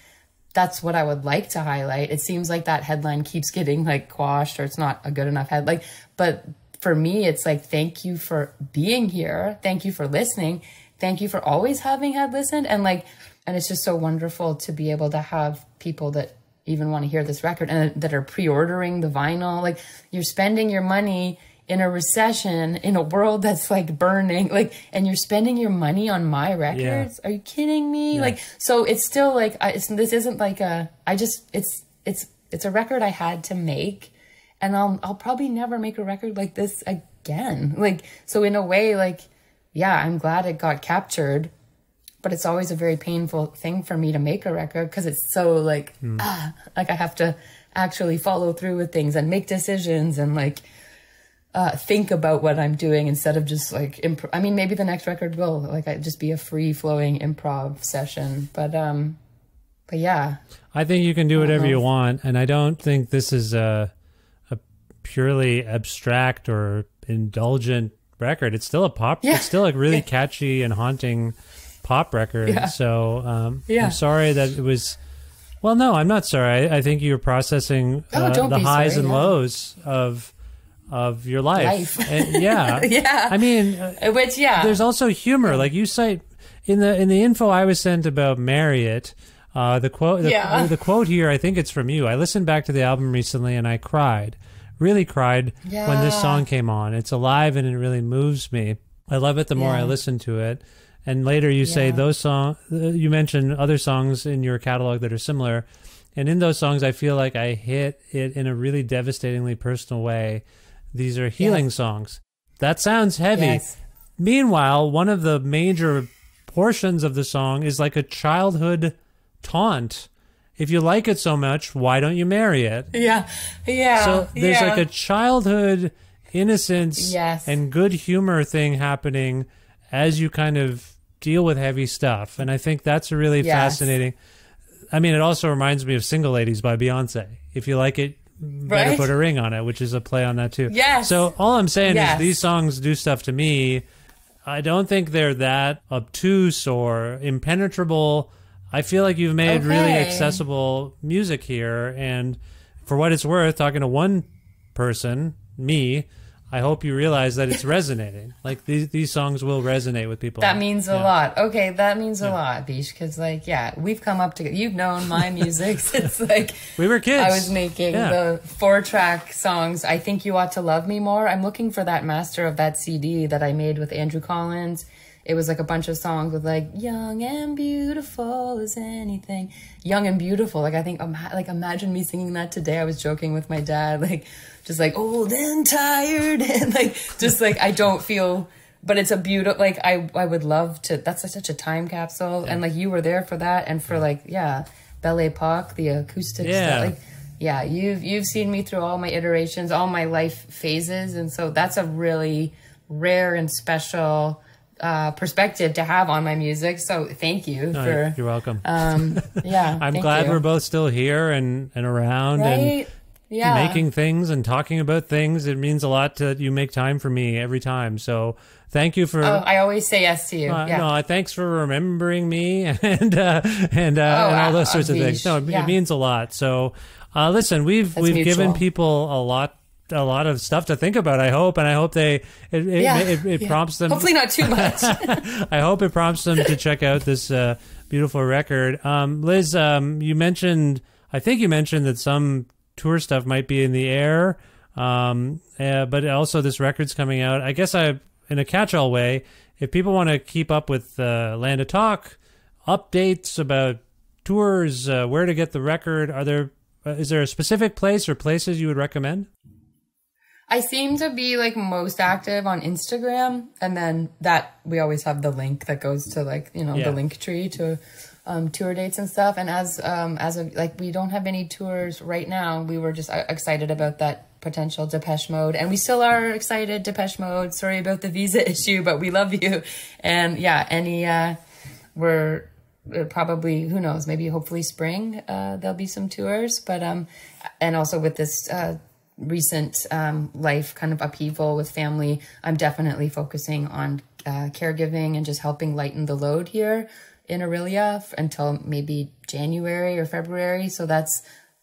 what I would like to highlight. It seems like that headline keeps getting like quashed, or it's not a good enough headline. But for me, it's like, thank you for being here. Thank you for listening. Thank you for always having had listened. And it's just so wonderful to be able to have people that even want to hear this record and that are pre-ordering the vinyl. Like, you're spending your money in a recession, in a world that's like burning, like, and you're spending your money on my records. Are you kidding me? Like, so it's still like, this isn't like it's a record I had to make, and I'll probably never make a record like this again. Like, so in a way, like, yeah, I'm glad it got captured, but it's always a very painful thing for me to make a record because it's so like, like I have to actually follow through with things and make decisions and like, think about what I'm doing instead of just like I mean, maybe the next record will like just be a free flowing improv session, but yeah, I think you can do whatever you want, and I don't think this is a purely abstract or indulgent record. It's still a pop. It's still a really catchy and haunting pop record. So I'm sorry that it was. Well, no, I'm not sorry. I think you're processing the highs and lows of your life. And, I mean, there's also humor. Like you cite in the info I was sent about Marriott, the quote here, I think it's from you. I listened back to the album recently and I really cried when this song came on. It's alive and it really moves me. I love it the more I listen to it. And later you say those songs, you mention other songs in your catalog that are similar. And in those songs, I feel like I hit it in a really devastatingly personal way. These are healing songs. That sounds heavy. Yes. Meanwhile, one of the major portions of the song is like a childhood taunt. If you like it so much, why don't you marry it? Yeah. So there's like a childhood innocence and good humor thing happening as you kind of deal with heavy stuff. And I think that's a really fascinating. I mean, it also reminds me of Single Ladies by Beyonce. If you like it, better put a ring on it, which is a play on that too. So all I'm saying is these songs do stuff to me. I don't think they're that obtuse or impenetrable. I feel like you've made really accessible music here, and for what it's worth, talking to one person, me, I hope you realize that it's resonating. Like these songs will resonate with people. That means a lot. Okay, that means a lot, Bish, because like, we've come up together. You've known my music since like we were kids. I was making the 4-track songs. I Think You Ought to Love Me More. I'm looking for that master of that CD that I made with Andrew Collins. It was like a bunch of songs with like young and beautiful as anything. Young and beautiful. Like I think, like imagine me singing that today. I was joking with my dad, like just like old and tired and like just like I don't feel, but it's a beautiful, like I would love to, that's such a time capsule. And like you were there for that and for like, Belle Epoque, the acoustic stuff. Like, you've seen me through all my iterations, all my life phases. And so that's a really rare and special perspective to have on my music. So thank you for you're welcome. I'm glad we're both still here and around and making things and talking about things. It means a lot that you make time for me every time. So thank you for I always say yes to you. No, thanks for remembering me and all those sorts of things. No, it means a lot. So listen, we've given people a lot of stuff to think about, I hope, and I hope it prompts them. Hopefully not too much. I hope it prompts them to check out this beautiful record. Liz, I think you mentioned that some tour stuff might be in the air. But also this record's coming out. I guess in a catch-all way, if people want to keep up with Land of Talk, updates about tours, where to get the record, is there a specific place or places you would recommend? I seem to be like most active on Instagram, and then that we always have the link that goes to like, you know, the link tree to tour dates and stuff. And as of like, we don't have any tours right now. We were just excited about that potential Depeche Mode, and we still are excited. Depeche Mode. Sorry about the visa issue, but we love you. And yeah, we're probably, who knows, maybe hopefully spring there'll be some tours. But and also with this recent life kind of upheaval with family, I'm definitely focusing on caregiving and just helping lighten the load here in Orillia until maybe January or February. So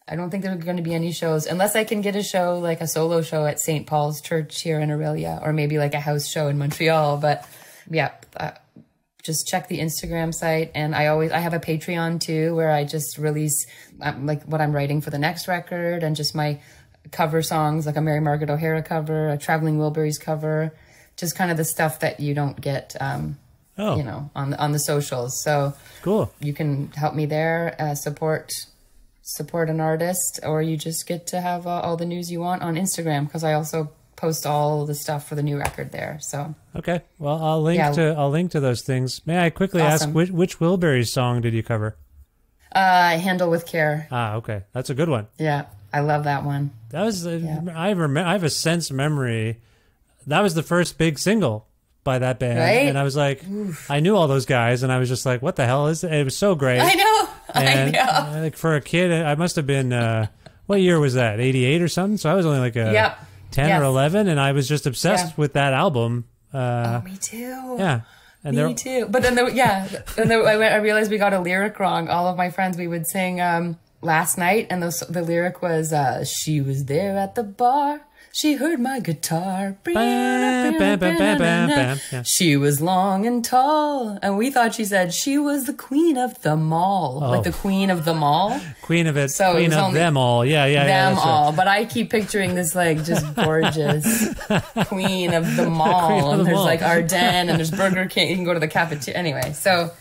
I don't think there are going to be any shows unless I can get a show, like a solo show at St. Paul's Church here in Orillia, or maybe like a house show in Montreal. But yeah, just check the Instagram site. And I have a Patreon too, where I just release like what I'm writing for the next record and just my cover songs, like a Mary Margaret O'Hara cover, a Traveling Wilburys cover, just kind of the stuff that you don't get, you know, on the socials. So cool. You can help me there, support an artist, or you just get to have all the news you want on Instagram, because I also post all the stuff for the new record there. So okay, well, I'll link to those things. May I quickly ask which Wilburys song did you cover? Handle with Care. Okay, that's a good one. Yeah, I love that one. That was I have a sense memory. That was the first big single by that band, right? And I was like, I knew all those guys, and I was just like, what the hell is it? It was so great. I know. Like for a kid, I must have been what year was that? 88 or something. So I was only like 10 or 11, and I was just obsessed with that album. Me too. Yeah. And me too. But then I realized we got a lyric wrong. All of my friends, we would sing Last Night, and the lyric was she was there at the bar, she heard my guitar, she was long and tall, and we thought she said she was the queen of the mall, like the queen of the mall, queen of it, so queen of them all, them all. Right. But I keep picturing this like just gorgeous queen of the mall, and there's like Ardennes, and there's Burger King. You can go to the cafeteria anyway. So.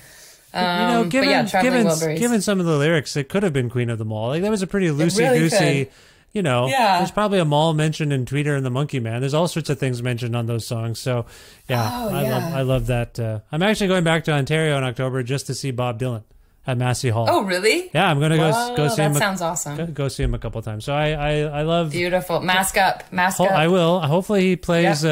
Given some of the lyrics, it could have been Queen of the Mall. Like that was a pretty loosey-goosey, you know. Yeah. There's probably a mall mentioned in Tweeter and the Monkey Man. There's all sorts of things mentioned on those songs. So, I love that. I'm actually going back to Ontario in October just to see Bob Dylan at Massey Hall. Oh, really? Yeah, I'm going to go see him. That sounds awesome. Go see him a couple of times. So I love. Beautiful. Mask up. I will. Hopefully he plays.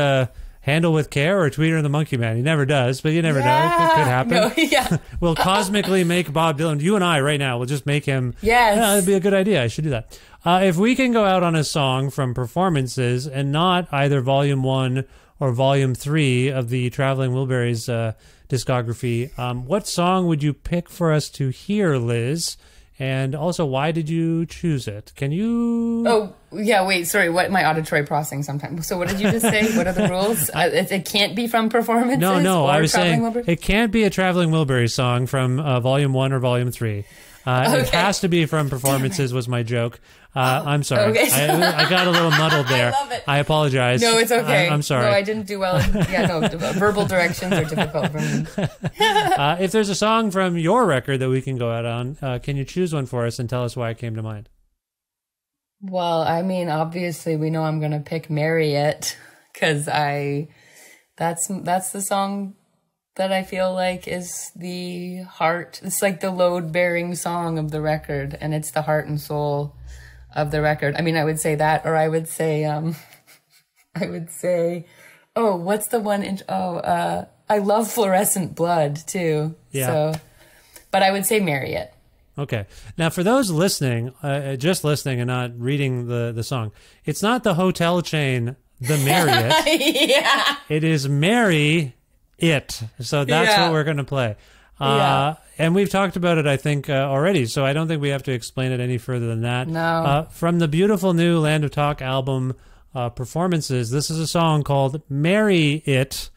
Handle with Care or Tweeter and the Monkey Man. He never does, but you never know. It could happen. No, We'll cosmically make Bob Dylan. You and I right now will just make him. Yes. That'd be a good idea. I should do that. If we can go out on a song from Performances and not either Volume 1 or Volume 3 of the Traveling Wilburys discography, what song would you pick for us to hear, Liz? And also, why did you choose it? Can you... Oh, yeah, wait, sorry. What my auditory processing sometimes. So what did you just say? What are the rules? It can't be from Performances? No, I was saying Wilburys? It can't be a Traveling Wilburys song from Volume 1 or Volume 3. It has to be from Performances was my joke. I'm sorry. Okay. I got a little muddled there. I love it. I apologize. No, it's okay. I'm sorry. No, I didn't do well. Verbal directions are difficult for me. If there's a song from your record that we can go out on, can you choose one for us and tell us why it came to mind? Well, I mean, obviously we know I'm going to pick Marry It, because that's the song that I feel like is the heart. It's like the load-bearing song of the record, and it's the heart and soul of the record. I mean, I would say that, or I would say, oh, what's the one? I love Fluorescent Blood too. Yeah. So, but I would say Marry It. Okay. Now, for those listening, just listening and not reading the song, it's not the hotel chain, the Marriott. Yeah. It is Marry It. So that's what we're going to play. And we've talked about it, I think, already, so I don't think we have to explain it any further than that. No. From the beautiful new Land of Talk album, Performances, this is a song called Marry It.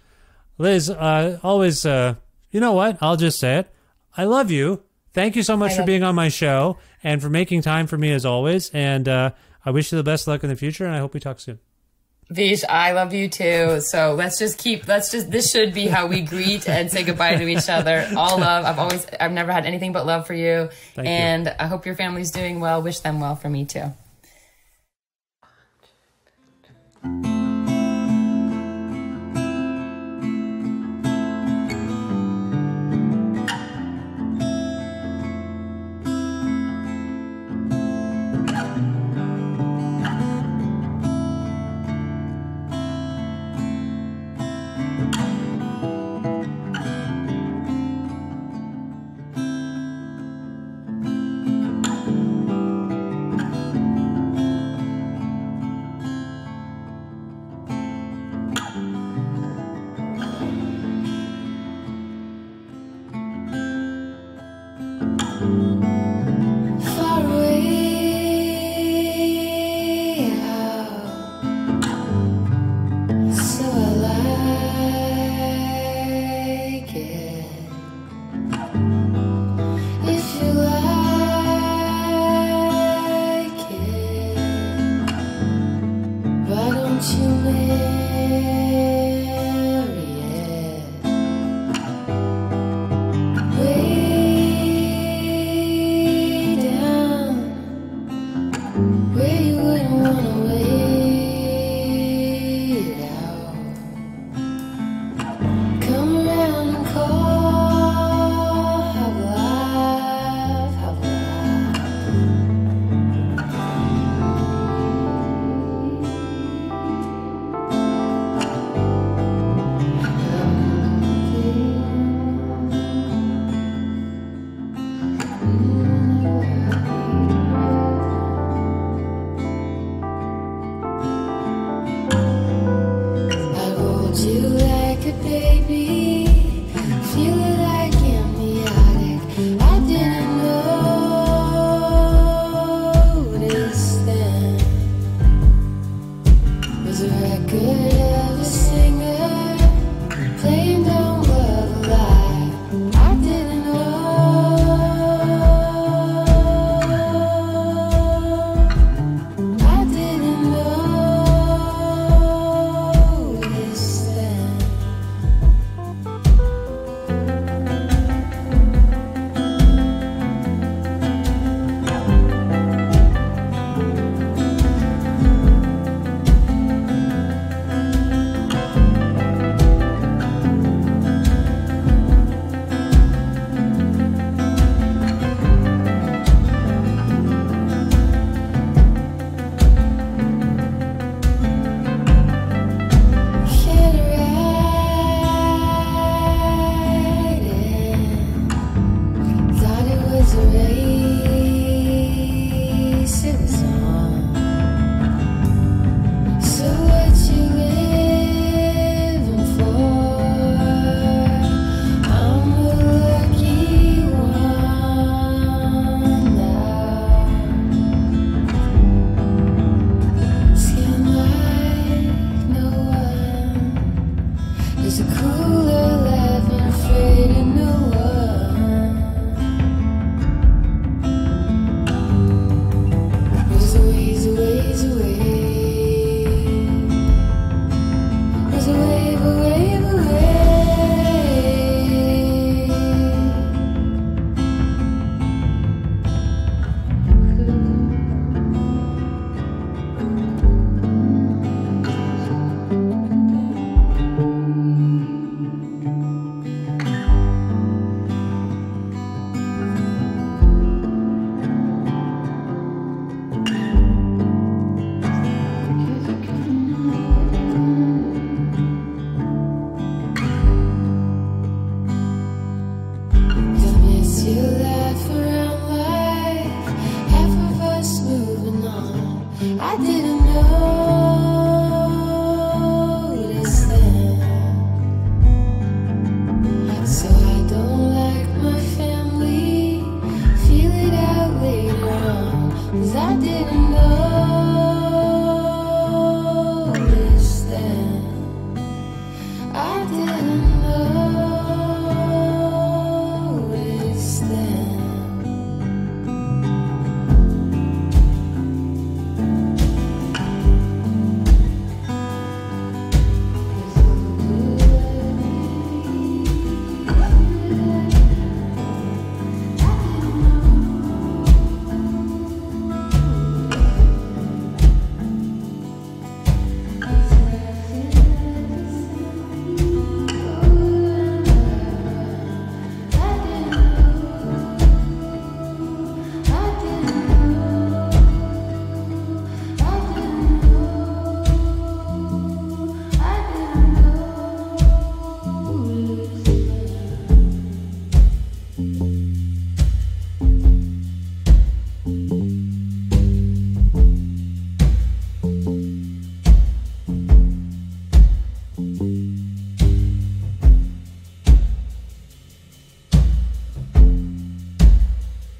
Liz, always, you know what? I'll just say it. I love you. Thank you so much for being on my show and for making time for me as always. And I wish you the best luck in the future, and I hope we talk soon. Vish, I love you too. So this should be how we greet and say goodbye to each other. All love. I've never had anything but love for you. Thank and you. I hope your family's doing well. Wish them well for me too.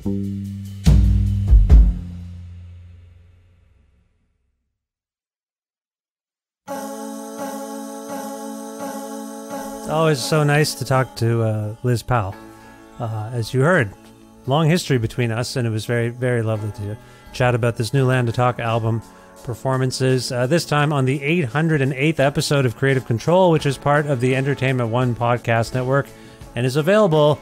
It's always so nice to talk to Liz Powell. As you heard, long history between us, and it was very, very lovely to chat about this new Land to Talk album performances. This time on the 808th episode of Creative Control, which is part of the Entertainment One podcast network and is available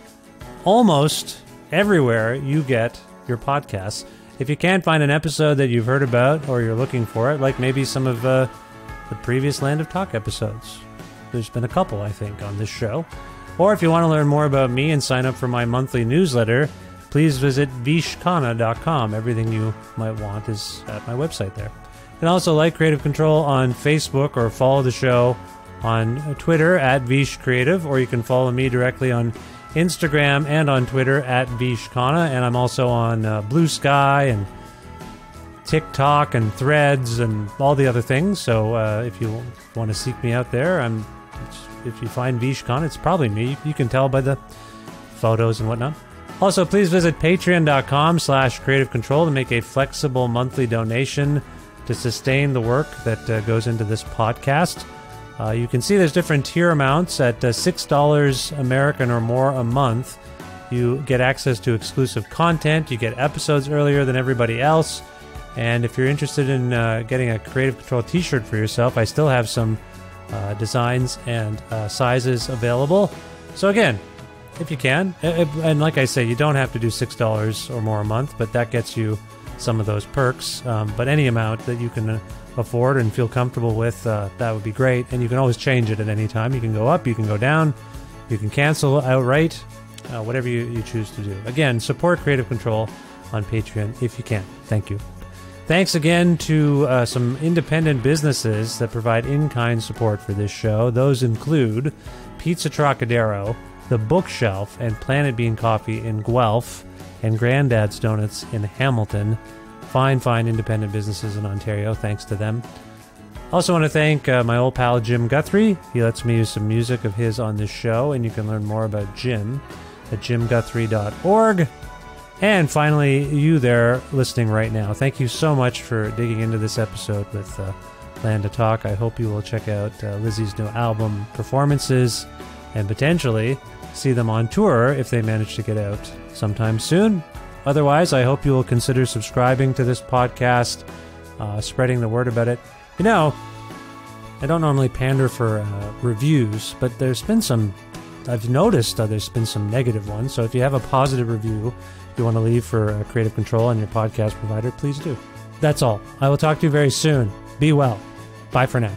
almost everywhere you get your podcasts. If you can't find an episode that you've heard about or you're looking for it, like maybe some of the previous Land of Talk episodes, there's been a couple, I think, on this show. Or if you want to learn more about me and sign up for my monthly newsletter, please visit vishkhanna.com. Everything you might want is at my website there. You can also like Creative Control on Facebook or follow the show on Twitter at Vish Creative, or you can follow me directly on Instagram and on Twitter at vishkhanna. And I'm also on Blue Sky and TikTok and Threads and all the other things. So if you want to seek me out there, if you find Vish Khanna, it's probably me. You can tell by the photos and whatnot. Also, please visit patreon.com/Creative Control to make a flexible monthly donation to sustain the work that goes into this podcast. You can see there's different tier amounts. At $6 American or more a month, you get access to exclusive content. You get episodes earlier than everybody else. And if you're interested in getting a Creative Control t-shirt for yourself, I still have some designs and sizes available. So again, if you can, and like I say, you don't have to do $6 or more a month, but that gets you some of those perks. But any amount that you can afford and feel comfortable with, that would be great. And you can always change it at any time. You can go up, you can go down, you can cancel outright, whatever you choose to do. Again, support Creative Control on Patreon if you can. Thank you. Thanks again to some independent businesses that provide in-kind support for this show. Those include Pizza Trocadero, The Bookshelf, and Planet Bean Coffee in Guelph, and Granddad's Donuts in Hamilton. Fine independent businesses in Ontario. Thanks to them. Also want to thank my old pal Jim Guthrie. He lets me use some music of his on this show, and you can learn more about Jim at jimguthrie.org. And finally, you there listening right now, thank you so much for digging into this episode with Land to Talk. I hope you will check out Lizzie's new album performances and potentially see them on tour if they manage to get out sometime soon. Otherwise, I hope you will consider subscribing to this podcast, spreading the word about it. You know, I don't normally pander for reviews, but there's been some, I've noticed there's been some negative ones. So if you have a positive review you want to leave for Creative Control on your podcast provider, please do. That's all. I will talk to you very soon. Be well. Bye for now.